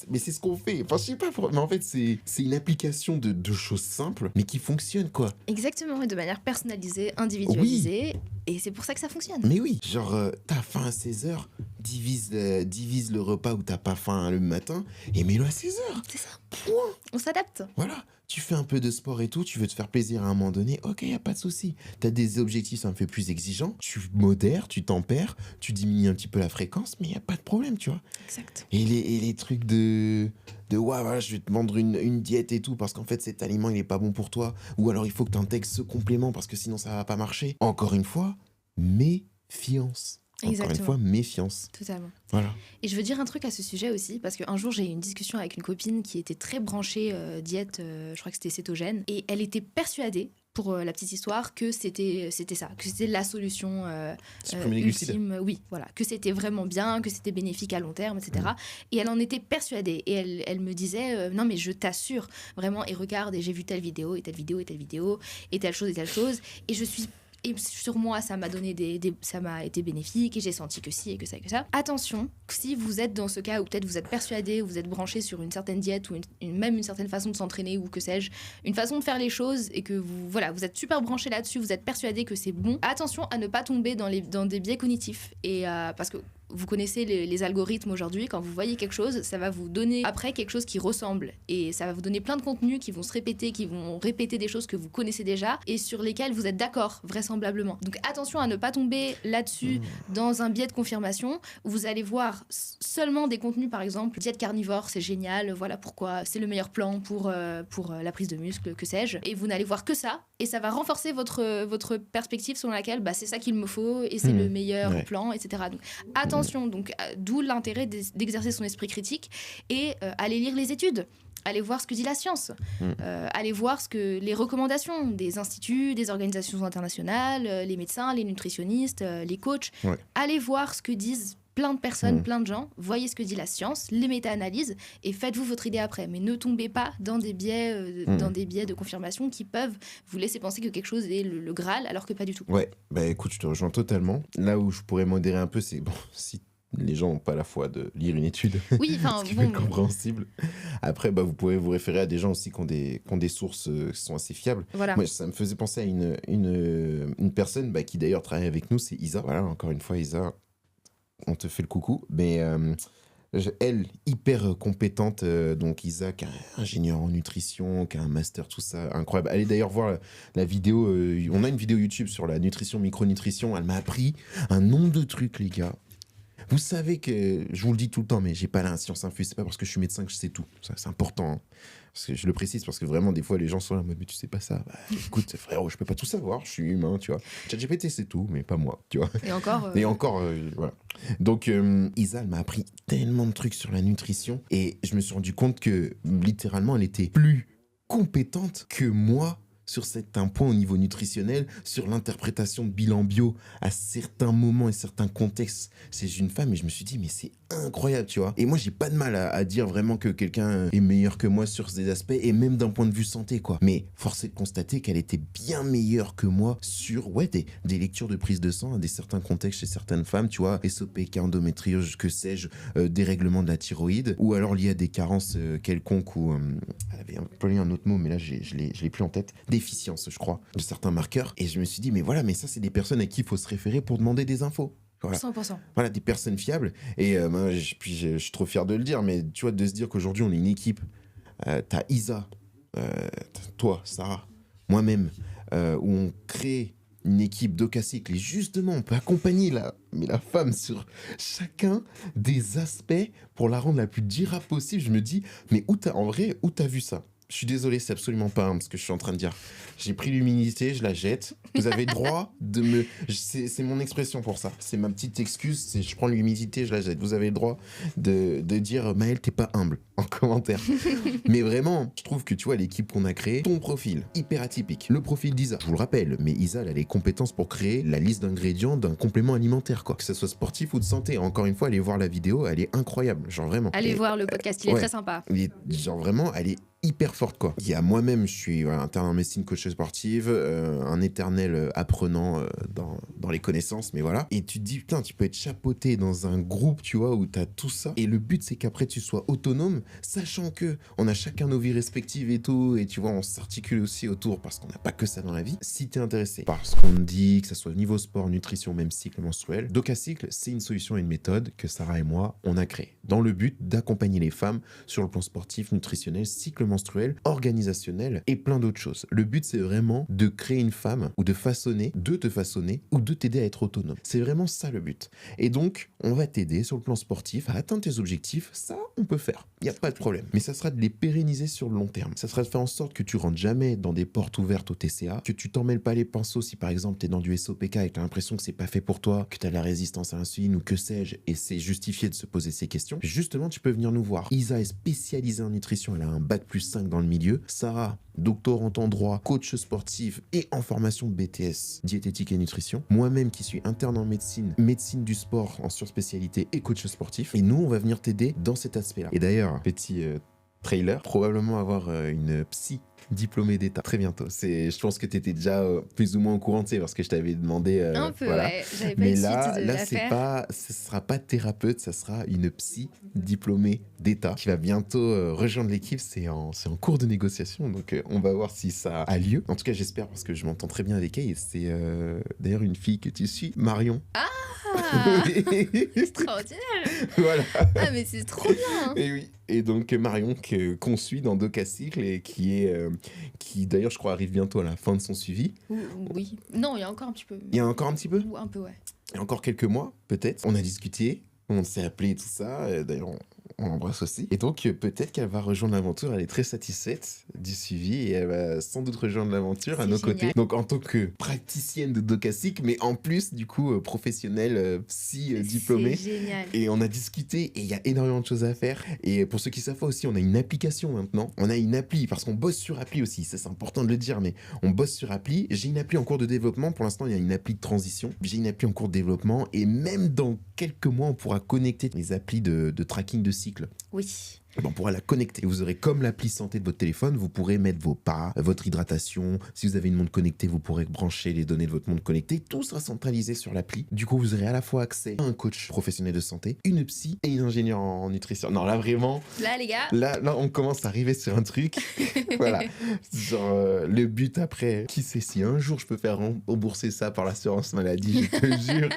mais c'est ce qu'on fait. Enfin, je sais pas, mais en fait, c'est une application de choses simples, mais qui fonctionnent, quoi. Exactement, et de manière personnalisée, individualisée. Et c'est pour ça que ça fonctionne. Mais oui, genre, t'as faim à 16h, divise le repas où t'as pas faim le matin, et mets-le à 16h. C'est ça. Point. On s'adapte. Voilà, tu fais un peu de sport et tout, tu veux te faire plaisir à un moment donné, ok, y a pas de souci. T'as des objectifs un peu plus exigeants, tu modères, tu tempères, tu diminues un petit peu la fréquence, mais y a pas de problème, tu vois. Exact. Et les trucs de ouais, voilà, je vais te vendre une diète et tout, parce qu'en fait, cet aliment, il est pas bon pour toi, ou alors il faut que t'intègres ce complément, parce que sinon, ça va pas marcher. Encore une fois, méfiance. Encore Exactement. une fois, méfiance. Totalement. Voilà. Et je veux dire un truc à ce sujet aussi, parce qu'un jour j'ai eu une discussion avec une copine qui était très branchée diète, je crois que c'était cétogène, et elle était persuadée, pour la petite histoire, que c'était ça, que c'était la solution Supprimer les glucides. ultime, oui, voilà, que c'était vraiment bien, que c'était bénéfique à long terme, etc. Et elle en était persuadée, et elle me disait, non mais je t'assure, vraiment, et regarde, et j'ai vu telle vidéo, et telle vidéo, et telle vidéo, et telle chose, et je suis... Et sur moi, ça m'a donné ça m'a été bénéfique et j'ai senti que si et que ça et que ça. Attention, si vous êtes dans ce cas où peut-être vous êtes persuadé, ou vous êtes branché sur une certaine diète ou même une certaine façon de s'entraîner ou que sais-je, une façon de faire les choses et que vous êtes super branché là-dessus, vous êtes persuadé que c'est bon. Attention à ne pas tomber dans des biais cognitifs et parce que vous connaissez les algorithmes aujourd'hui, quand vous voyez quelque chose, ça va vous donner après quelque chose qui ressemble. Et ça va vous donner plein de contenus qui vont se répéter, qui vont répéter des choses que vous connaissez déjà et sur lesquelles vous êtes d'accord, vraisemblablement. Donc attention à ne pas tomber là-dessus dans un biais de confirmation où vous allez voir seulement des contenus, par exemple, diète carnivore, c'est génial, voilà pourquoi, c'est le meilleur plan pour la prise de muscle, que sais-je. Et vous n'allez voir que ça, et ça va renforcer votre perspective selon laquelle c'est ça qu'il me faut et c'est le meilleur plan, etc. Donc attention, donc d'où l'intérêt d'exercer son esprit critique et aller lire les études, aller voir ce que dit la science, aller voir les recommandations des instituts, des organisations internationales, les médecins, les nutritionnistes, les coachs, allez voir ce que disent plein de personnes, plein de gens, voyez ce que dit la science, les méta-analyses et faites-vous votre idée après. Mais ne tombez pas dans des biais, de confirmation qui peuvent vous laisser penser que quelque chose est le Graal alors que pas du tout. Ouais, bah écoute, je te rejoins totalement. Là où je pourrais modérer un peu, c'est bon, si les gens n'ont pas la foi de lire une étude, oui, ce qui peut être compréhensible. Après, bah, vous pouvez vous référer à des gens aussi qui ont des sources qui sont assez fiables. Voilà. Moi, ça me faisait penser à une personne qui d'ailleurs travaille avec nous, c'est Isa. Voilà, encore une fois, Isa, on te fait le coucou. Mais elle, hyper compétente, donc Isa, qui est ingénieur en nutrition, qui a un master, tout ça, incroyable. Allez d'ailleurs voir la vidéo, on a une vidéo YouTube sur la nutrition, micronutrition. Elle m'a appris un nombre de trucs, les gars. Vous savez que, je vous le dis tout le temps, mais j'ai pas la science infuse. C'est pas parce que je suis médecin que je sais tout. Ça, c'est important. Hein. Parce que je le précise parce que vraiment, des fois, les gens sont là en mode, mais tu sais pas ça. Bah, écoute, frérot, je peux pas tout savoir. Je suis humain, tu vois. ChatGPT, c'est tout, mais pas moi, tu vois. Et encore. Et encore, voilà. Donc, Isa, elle m'a appris tellement de trucs sur la nutrition. Et je me suis rendu compte que, littéralement, elle était plus compétente que moi sur certains points au niveau nutritionnel, sur l'interprétation de bilan bio à certains moments et certains contextes. C'est une femme et je me suis dit, mais c'est incroyable, tu vois. Et moi, j'ai pas de mal à dire vraiment que quelqu'un est meilleur que moi sur ces aspects et même d'un point de vue santé, quoi. Mais force est de constater qu'elle était bien meilleure que moi sur, des lectures de prise de sang à des certains contextes chez certaines femmes, tu vois, SOPK, endométriose, que sais-je, dérèglement de la thyroïde, ou alors lié à des carences quelconques ou, elle avait employé un autre mot, mais là, je l'ai plus en tête, déficience, je crois, de certains marqueurs. Et je me suis dit, mais voilà, mais ça, c'est des personnes à qui il faut se référer pour demander des infos. Voilà. 100%. Voilà, des personnes fiables. Et puis je suis trop fier de le dire, mais tu vois, de se dire qu'aujourd'hui, on est une équipe. T'as Isa, toi, Sarah, moi-même, où on crée une équipe DokaCycle. Et justement, on peut accompagner la femme sur chacun des aspects pour la rendre la plus durable possible. Je me dis, mais où t'as vu ça ? Je suis désolé, c'est absolument pas ce que je suis en train de dire. J'ai pris l'humidité, je la jette. Vous avez le droit de me... C'est mon expression pour ça. C'est ma petite excuse, c'est je prends l'humidité, je la jette. Vous avez le droit de dire « Maël, t'es pas humble » en commentaire. Mais vraiment, je trouve que tu vois, l'équipe qu'on a créée, ton profil, hyper atypique. Le profil d'Isa, je vous le rappelle, mais Isa, elle a les compétences pour créer la liste d'ingrédients d'un complément alimentaire, quoi. Que ce soit sportif ou de santé. Encore une fois, allez voir la vidéo, elle est incroyable. Genre vraiment. Allez voir le podcast, il est très sympa. Genre vraiment, elle est hyper forte, quoi. Il y a moi-même, je suis interne en médecine, coach sportive, un éternel apprenant dans les connaissances, mais voilà. Et tu te dis, putain, tu peux être chapeauté dans un groupe, tu vois, où t'as tout ça. Et le but, c'est qu'après, tu sois autonome, sachant que on a chacun nos vies respectives et tout, et tu vois, on s'articule aussi autour, parce qu'on n'a pas que ça dans la vie. Si t'es intéressé par ce qu'on dit, que ça soit au niveau sport, nutrition, même cycle menstruel, DokaCycle, c'est une solution et une méthode que Sarah et moi, on a créée, dans le but d'accompagner les femmes sur le plan sportif, nutritionnel, cycle menstruel, organisationnel et plein d'autres choses. Le but, c'est vraiment de créer une femme ou de te façonner ou de t'aider à être autonome. C'est vraiment ça le but. Et donc, on va t'aider sur le plan sportif à atteindre tes objectifs. Ça, on peut faire. Il n'y a pas de problème. Mais ça sera de les pérenniser sur le long terme. Ça sera de faire en sorte que tu rentres jamais dans des portes ouvertes au TCA, que tu t'en mêles pas les pinceaux si par exemple tu es dans du SOPK et que tu as l'impression que c'est pas fait pour toi, que tu as la résistance à l'insuline ou que sais-je, et c'est justifié de se poser ces questions. Justement, tu peux venir nous voir. Isa est spécialisée en nutrition, elle a un bac+5 dans le milieu. Sarah, doctorante en droit, coach sportif et en formation de BTS, diététique et nutrition. Moi-même qui suis interne en médecine, médecine du sport en surspécialité et coach sportif. Et nous, on va venir t'aider dans cet aspect-là. Et d'ailleurs, petit trailer, probablement avoir une psy diplômée d'État très bientôt. Je pense que tu étais déjà plus ou moins au courant, tu sais, parce que je t'avais demandé. Un peu, voilà. ouais. J'avais pas Mais eu de là, suite de l'affaire. ce sera pas thérapeute, ça sera une psy diplômée d'État qui va bientôt rejoindre l'équipe. C'est en cours de négociation, donc on va voir si ça a lieu. En tout cas, j'espère parce que je m'entends très bien avec elle. Et c'est d'ailleurs une fille que tu suis, Marion. Ah extraordinaire. Voilà. Ah mais c'est trop bien. Hein. Et oui. Et donc Marion qu'on suit dans DokaCycle et qui d'ailleurs je crois arrive bientôt à la fin de son suivi. Oui. Non, il y a encore un petit peu. Il y a encore un petit peu. Un peu, ouais. Il y a encore quelques mois peut-être. On a discuté, on s'est appelé et tout ça. D'ailleurs on l'embrasse aussi. Et donc peut-être qu'elle va rejoindre l'aventure. Elle est très satisfaite du suivi et elle va sans doute rejoindre l'aventure à nos côtés. Donc en tant que praticienne de DokaCycle, mais en plus du coup professionnelle psy diplômée. C'est génial. Et on a discuté et il y a énormément de choses à faire. Et pour ceux qui savent pas aussi, on a une application maintenant. On a une appli parce qu'on bosse sur appli aussi. Ça c'est important de le dire, mais on bosse sur appli. J'ai une appli en cours de développement. Pour l'instant, il y a une appli de transition. J'ai une appli en cours de développement et même dans quelques mois, on pourra connecter les applis de tracking de cycle. Oui. On pourra la connecter. Et vous aurez comme l'appli santé de votre téléphone, vous pourrez mettre vos pas, votre hydratation. Si vous avez une montre connectée, vous pourrez brancher les données de votre montre connectée. Tout sera centralisé sur l'appli. Du coup, vous aurez à la fois accès à un coach professionnel de santé, une psy et une ingénieure en nutrition. Non, là vraiment. Là, les gars. Là, on commence à arriver sur un truc. Voilà. Genre, le but après, qui sait si un jour je peux faire rembourser ça par l'assurance maladie, je te jure.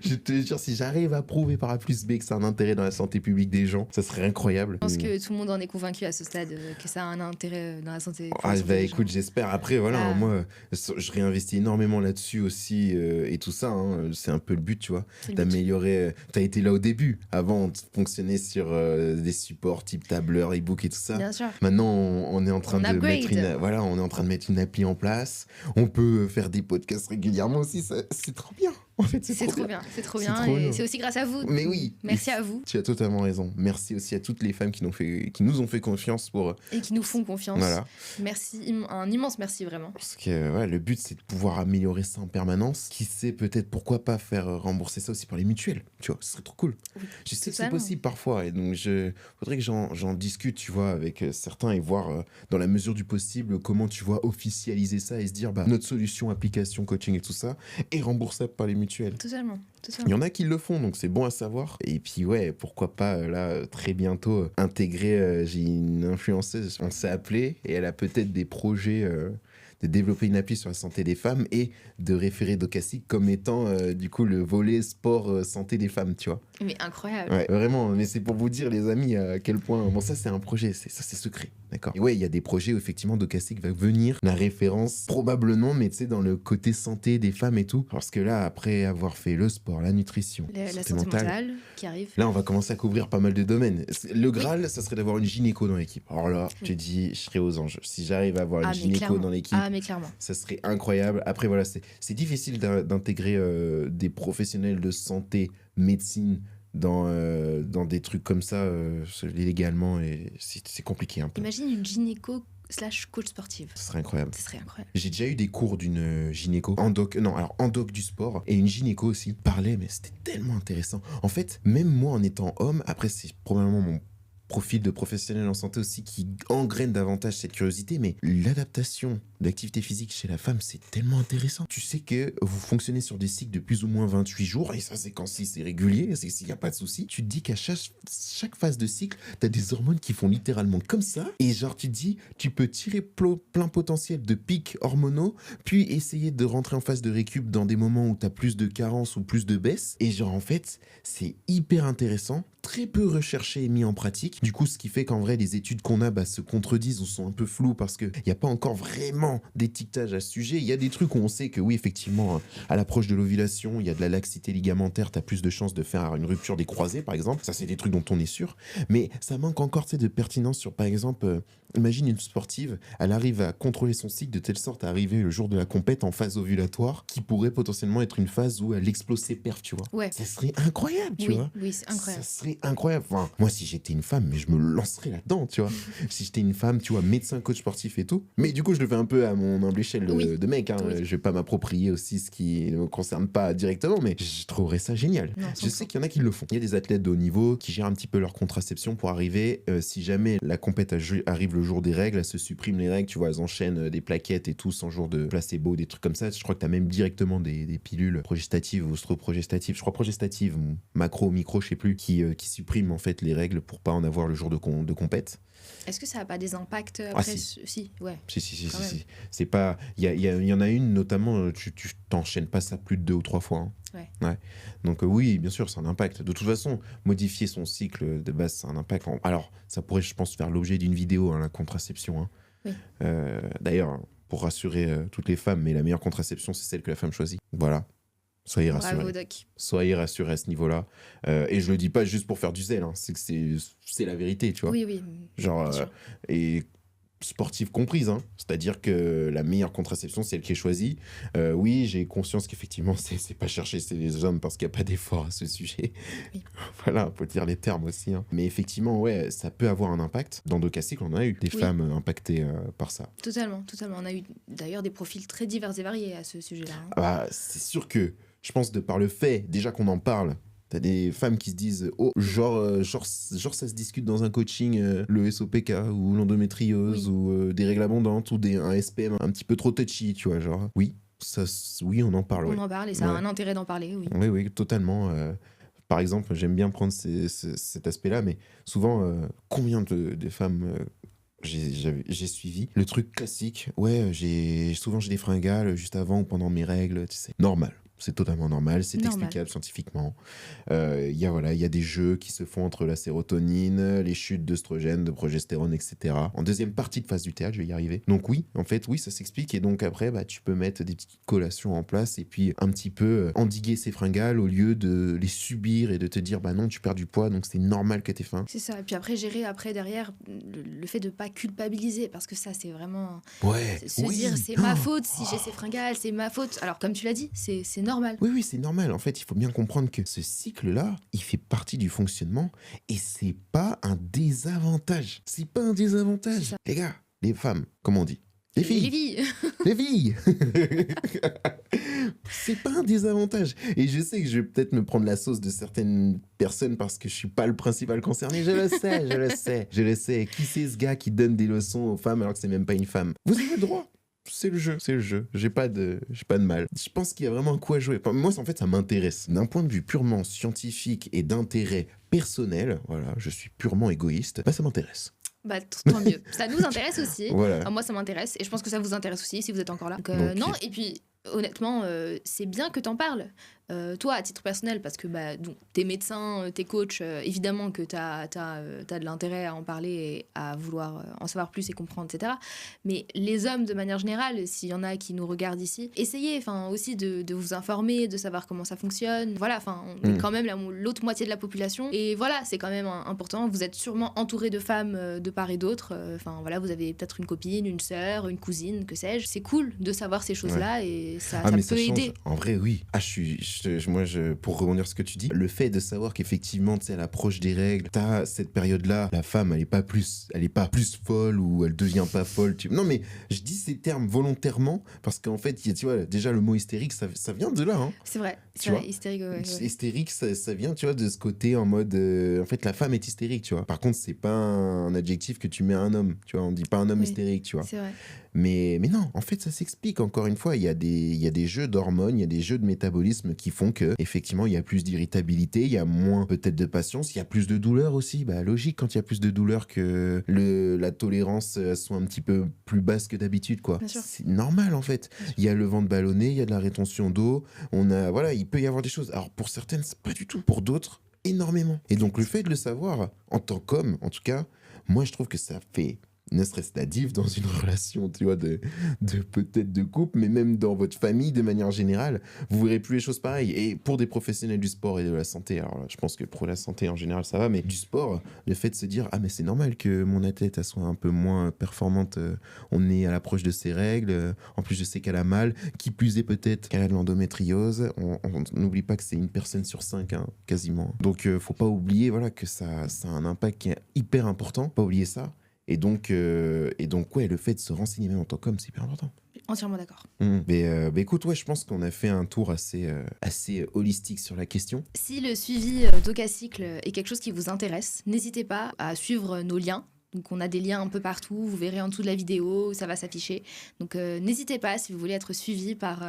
Je te jure, si j'arrive à prouver par A plus B que ça a un intérêt dans la santé publique des gens, ça serait incroyable. Je pense que tout le monde en est convaincu à ce stade que ça a un intérêt dans la santé. Ah, bah écoute, j'espère. Après, voilà, moi, je réinvestis énormément là-dessus aussi et tout ça. Hein, c'est un peu le but, tu vois, d'améliorer. T'as été là au début. Avant, on fonctionnait sur des supports type tableur, e-book et tout ça. Bien sûr. Maintenant, on est en train de mettre une appli en place. On peut faire des podcasts régulièrement aussi. C'est trop bien. En fait, c'est trop bien. C'est trop bien. Et c'est aussi grâce à vous. Mais oui. Merci à vous. Tu as totalement raison. Merci aussi à toutes les femmes qui nous ont fait confiance pour... Et qui nous font confiance. Voilà. Merci. Un immense merci, vraiment. Parce que le but, c'est de pouvoir améliorer ça en permanence. Qui sait, peut-être, pourquoi pas faire rembourser ça aussi par les mutuelles. Tu vois, ce serait trop cool. Oui, je sais que c'est possible parfois. Et donc, faudrait que j'en discute, tu vois, avec certains et voir, dans la mesure du possible, comment, tu vois, officialiser ça et se dire, notre solution, application, coaching et tout ça est remboursable par les mutuelles. Totalement. Il y en a qui le font, donc c'est bon à savoir. Et puis pourquoi pas, là, très bientôt, intégrer, j'ai une influenceuse, on s'est appelé, et elle a peut-être des projets de développer une appli sur la santé des femmes et de référer DokaCycle comme étant, du coup, le volet sport santé des femmes, tu vois. Mais incroyable. Ouais, vraiment, mais c'est pour vous dire, les amis, à quel point... Bon, ça, c'est un projet, c'est secret, D'accord. Et ouais, il y a des projets où effectivement Docastic va venir, la référence probablement, mais tu sais, dans le côté santé des femmes et tout. Parce que là, après avoir fait le sport, la nutrition, La santé mentale qui arrive. là, on va commencer à couvrir pas mal de domaines. Le Graal, ça serait d'avoir une gynéco dans l'équipe. Alors là, je te dis, je serais aux anges. Si j'arrive à avoir une gynéco dans l'équipe, mais clairement. ça serait incroyable. Après, voilà, c'est difficile d'intégrer des professionnels de santé, médecine, dans des trucs comme ça, légalement, et c'est compliqué un peu. Imagine une gynéco / coach sportive. Ce serait incroyable. Ce serait incroyable. J'ai déjà eu des cours d'une gynéco, en doc du sport, et une gynéco aussi parlait, mais c'était tellement intéressant. En fait, même moi en étant homme, après c'est probablement mon profil de professionnel en santé aussi qui engraine davantage cette curiosité, mais l'adaptation de l'activité physique chez la femme, c'est tellement intéressant. Tu sais que vous fonctionnez sur des cycles de plus ou moins 28 jours, et ça c'est quand c'est régulier, c'est s'il n'y a pas de souci. Tu te dis qu'à chaque phase de cycle, t'as des hormones qui font littéralement comme ça, et genre tu te dis, tu peux tirer plein potentiel de pics hormonaux, puis essayer de rentrer en phase de récup dans des moments où t'as plus de carence ou plus de baisse, et genre en fait, c'est hyper intéressant, très peu recherché et mis en pratique. Du coup, ce qui fait qu'en vrai, les études qu'on a se contredisent ou sont un peu floues parce qu'il n'y a pas encore vraiment d'étiquetage à ce sujet. Il y a des trucs où on sait que oui, effectivement, à l'approche de l'ovulation, il y a de la laxité ligamentaire, tu as plus de chances de faire une rupture des croisés, par exemple. Ça, c'est des trucs dont on est sûr. Mais ça manque encore de pertinence sur, par exemple, imagine une sportive, elle arrive à contrôler son cycle de telle sorte à arriver le jour de la compète en phase ovulatoire, qui pourrait potentiellement être une phase où elle explose ses perfs, tu vois. Ouais. Ça serait incroyable, tu vois. Oui, c'est incroyable. Ça serait incroyable. Enfin, moi, si j'étais une femme, mais je me lancerais là-dedans, tu vois. Si j'étais une femme, tu vois, médecin, coach sportif et tout. Mais du coup, je le fais un peu à mon humble échelle de mec. Hein. Oui. Je vais pas m'approprier aussi ce qui ne me concerne pas directement, mais je trouverais ça génial. Non, je sais qu'il y en a qui le font. Il y a des athlètes de haut niveau qui gèrent un petit peu leur contraception pour arriver, si jamais la compète arrive le jour des règles, elles se suppriment les règles, tu vois, elles enchaînent des plaquettes et tout, 100 jours de placebo, des trucs comme ça. Je crois que tu as même directement des pilules progestatives ou ostro-progestatives, je crois progestatives, macro, micro, je sais plus, qui suppriment en fait les règles pour pas en avoir le jour de compète. Est-ce que ça n'a pas des impacts après? Si, ouais. Si. C'est pas... Il y en a une, notamment, tu t'enchaînes pas ça plus de 2 ou 3 fois. Hein. Ouais. Donc oui, bien sûr, c'est un impact. De toute façon, modifier son cycle de base, c'est un impact. Alors, ça pourrait, je pense, faire l'objet d'une vidéo, hein, la contraception. Hein. Oui. D'ailleurs, pour rassurer toutes les femmes, mais la meilleure contraception, c'est celle que la femme choisit. Voilà. Soyez rassurés. Bravo, Doc. Soyez rassurés à ce niveau-là. Et je le dis pas juste pour faire du zèle, hein. C'est la vérité, tu vois. Oui. Genre, et sportive comprise, hein. C'est-à-dire que la meilleure contraception, c'est elle qui est choisie. Oui, j'ai conscience qu'effectivement, c'est pas chercher, c'est les hommes parce qu'il n'y a pas d'effort à ce sujet. Oui. Voilà, faut dire les termes aussi. Hein. Mais effectivement, ouais, ça peut avoir un impact. Dans Docastic, on a eu des femmes impactées par ça. Totalement. On a eu d'ailleurs des profils très divers et variés à ce sujet-là. Hein. Bah, c'est sûr que je pense de par le fait, déjà qu'on en parle, t'as des femmes qui se disent « Oh, genre ça se discute dans un coaching, le SOPK ou l'endométriose ou des règles abondantes ou un SPM un petit peu trop touchy, tu vois, genre. » Oui, on en parle. On en parle et ça a un intérêt d'en parler, oui. Oui, totalement. Par exemple, j'aime bien prendre cet aspect-là, mais souvent, combien de femmes... j'ai suivi le truc classique. Ouais, souvent j'ai des fringales juste avant ou pendant mes règles, tu sais. Normal. C'est totalement normal, c'est explicable scientifiquement. Il y a des jeux qui se font entre la sérotonine, les chutes d'œstrogène, de progestérone, etc. En deuxième partie de phase du théâtre, je vais y arriver. Donc oui, ça s'explique. Et donc après, tu peux mettre des petites collations en place et puis un petit peu endiguer ces fringales au lieu de les subir et de te dire, non, tu perds du poids, donc c'est normal que t'aies faim. C'est ça. Et puis après, gérer derrière le fait de pas culpabiliser, parce que ça, c'est vraiment... Ouais. Dire, c'est ma faute si j'ai ces fringales, c'est ma faute. Alors, comme tu l'as dit, c'est normal. Oui, c'est normal. En fait, il faut bien comprendre que ce cycle-là, il fait partie du fonctionnement et c'est pas un désavantage. C'est pas un désavantage. Les gars, les femmes, comment on dit? Les filles. Les filles. C'est pas un désavantage. Et je sais que je vais peut-être me prendre la sauce de certaines personnes parce que je suis pas le principal concerné. Je le sais. Qui c'est ce gars qui donne des leçons aux femmes alors que c'est même pas une femme? Vous avez le droit. C'est le jeu. J'ai pas de mal. Je pense qu'il y a vraiment un coup à jouer. Enfin, moi, en fait, ça m'intéresse. D'un point de vue purement scientifique et d'intérêt personnel, voilà, je suis purement égoïste, ça m'intéresse. Tant mieux. Ça nous intéresse aussi. Voilà. Alors, moi, ça m'intéresse. Et je pense que ça vous intéresse aussi si vous êtes encore là. Donc, non, et puis... Honnêtement, c'est bien que t'en parles Toi, à titre personnel, parce que donc, t'es médecin, t'es coach, évidemment que t'as de l'intérêt à en parler et à vouloir en savoir plus et comprendre, etc. Mais les hommes, de manière générale, s'il y en a qui nous regardent ici, essayez aussi de vous informer, de savoir comment ça fonctionne. Voilà, on est quand même l'autre moitié de la population. Et voilà, c'est quand même important. Vous êtes sûrement entouré de femmes de part et d'autre. Voilà, vous avez peut-être une copine, une sœur, une cousine, que sais-je. C'est cool de savoir ces choses-là et ça peut aider. En vrai, oui. Pour rebondir sur ce que tu dis, le fait de savoir qu'effectivement, tu sais, à l'approche des règles, t'as cette période-là, la femme, elle est pas plus folle ou elle devient pas folle. Non, mais je dis ces termes volontairement parce qu'en fait, tu vois, déjà le mot hystérique, ça vient de là. Hein. C'est vrai, hystérique, ouais. Hystérique, ça vient, tu vois, de ce côté en mode, en fait, la femme est hystérique, tu vois. Par contre, c'est pas un adjectif que tu mets à un homme, tu vois. On dit pas un homme hystérique, tu vois. C'est vrai. Mais non, en fait, ça s'explique. Encore une fois, il y a des jeux d'hormones, il y a des jeux de métabolisme qui font que, effectivement, il y a plus d'irritabilité, il y a moins peut-être de patience, il y a plus de douleur aussi. Logique, quand il y a plus de douleur que la tolérance soit un petit peu plus basse que d'habitude, quoi. C'est normal, en fait. Il y a le ventre ballonné, il y a de la rétention d'eau, il peut y avoir des choses. Alors, pour certaines, c'est pas du tout. Pour d'autres, énormément. Et donc, le fait de le savoir, en tant qu'homme, en tout cas, moi, je trouve que ça fait... ne serait-ce la diff dans une relation, tu vois, de peut-être de couple, mais même dans votre famille de manière générale, vous verrez plus les choses pareilles. Et pour des professionnels du sport et de la santé, alors là, je pense que pour la santé en général ça va, mais du sport, le fait de se dire mais c'est normal que mon athlète elle soit un peu moins performante, on est à l'approche de ses règles, en plus je sais qu'elle a mal, qui plus est peut-être qu'elle a de l'endométriose, on n'oublie pas que c'est une personne sur 5, hein, quasiment. Donc faut pas oublier que ça a un impact qui est hyper important, pas oublier ça. Et donc, ouais, le fait de se renseigner même en tant qu'homme, c'est hyper important. Entièrement d'accord. Mais écoute, ouais, je pense qu'on a fait un tour assez holistique sur la question. Si le suivi d'Ocacycle est quelque chose qui vous intéresse, n'hésitez pas à suivre nos liens. Donc on a des liens un peu partout, vous verrez en dessous de la vidéo, ça va s'afficher. Donc n'hésitez pas si vous voulez être suivi par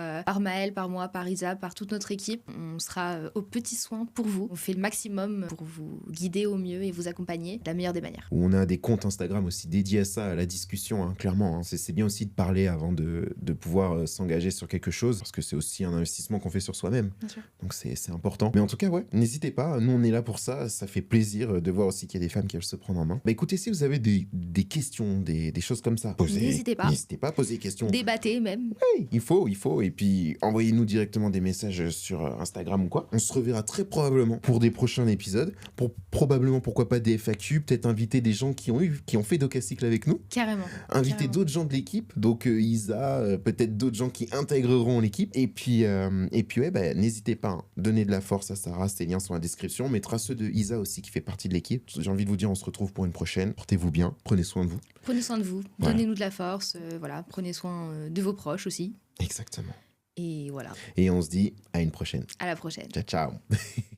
Maëlle, par moi, par Isa, par toute notre équipe. On sera aux petits soins pour vous. On fait le maximum pour vous guider au mieux et vous accompagner de la meilleure des manières. On a des comptes Instagram aussi dédiés à ça, à la discussion, hein, clairement. Hein. C'est bien aussi de parler avant de pouvoir s'engager sur quelque chose, parce que c'est aussi un investissement qu'on fait sur soi-même. Bien sûr. Donc c'est important. Mais en tout cas, ouais, n'hésitez pas. Nous, on est là pour ça. Ça fait plaisir de voir aussi qu'il y a des femmes qui veulent se prendre en main. Écoutez, si vous avez des questions, des choses comme ça, posez. N'hésitez pas à poser des questions. Débattez même. Oui, il faut. Et puis, envoyez-nous directement des messages sur Instagram ou quoi. On se reverra très probablement pour des prochains épisodes. Probablement, pourquoi pas des FAQ. Peut-être inviter des gens qui ont fait d'Ocacycle avec nous. Carrément. Inviter d'autres gens de l'équipe. Donc, Isa, peut-être d'autres gens qui intégreront l'équipe. Et puis ouais, n'hésitez pas. Hein. Donnez de la force à Sarah. Ces liens sont dans la description. On mettra ceux de Isa aussi qui fait partie de l'équipe. J'ai envie de vous dire, on se retrouve pour une prochaine. Portez-vous bien. Prenez soin de vous. Prenez soin de vous. Voilà. Donnez-nous de la force. Prenez soin de vos proches aussi. Exactement. Et voilà. Et on se dit à une prochaine. À la prochaine. Ciao, ciao.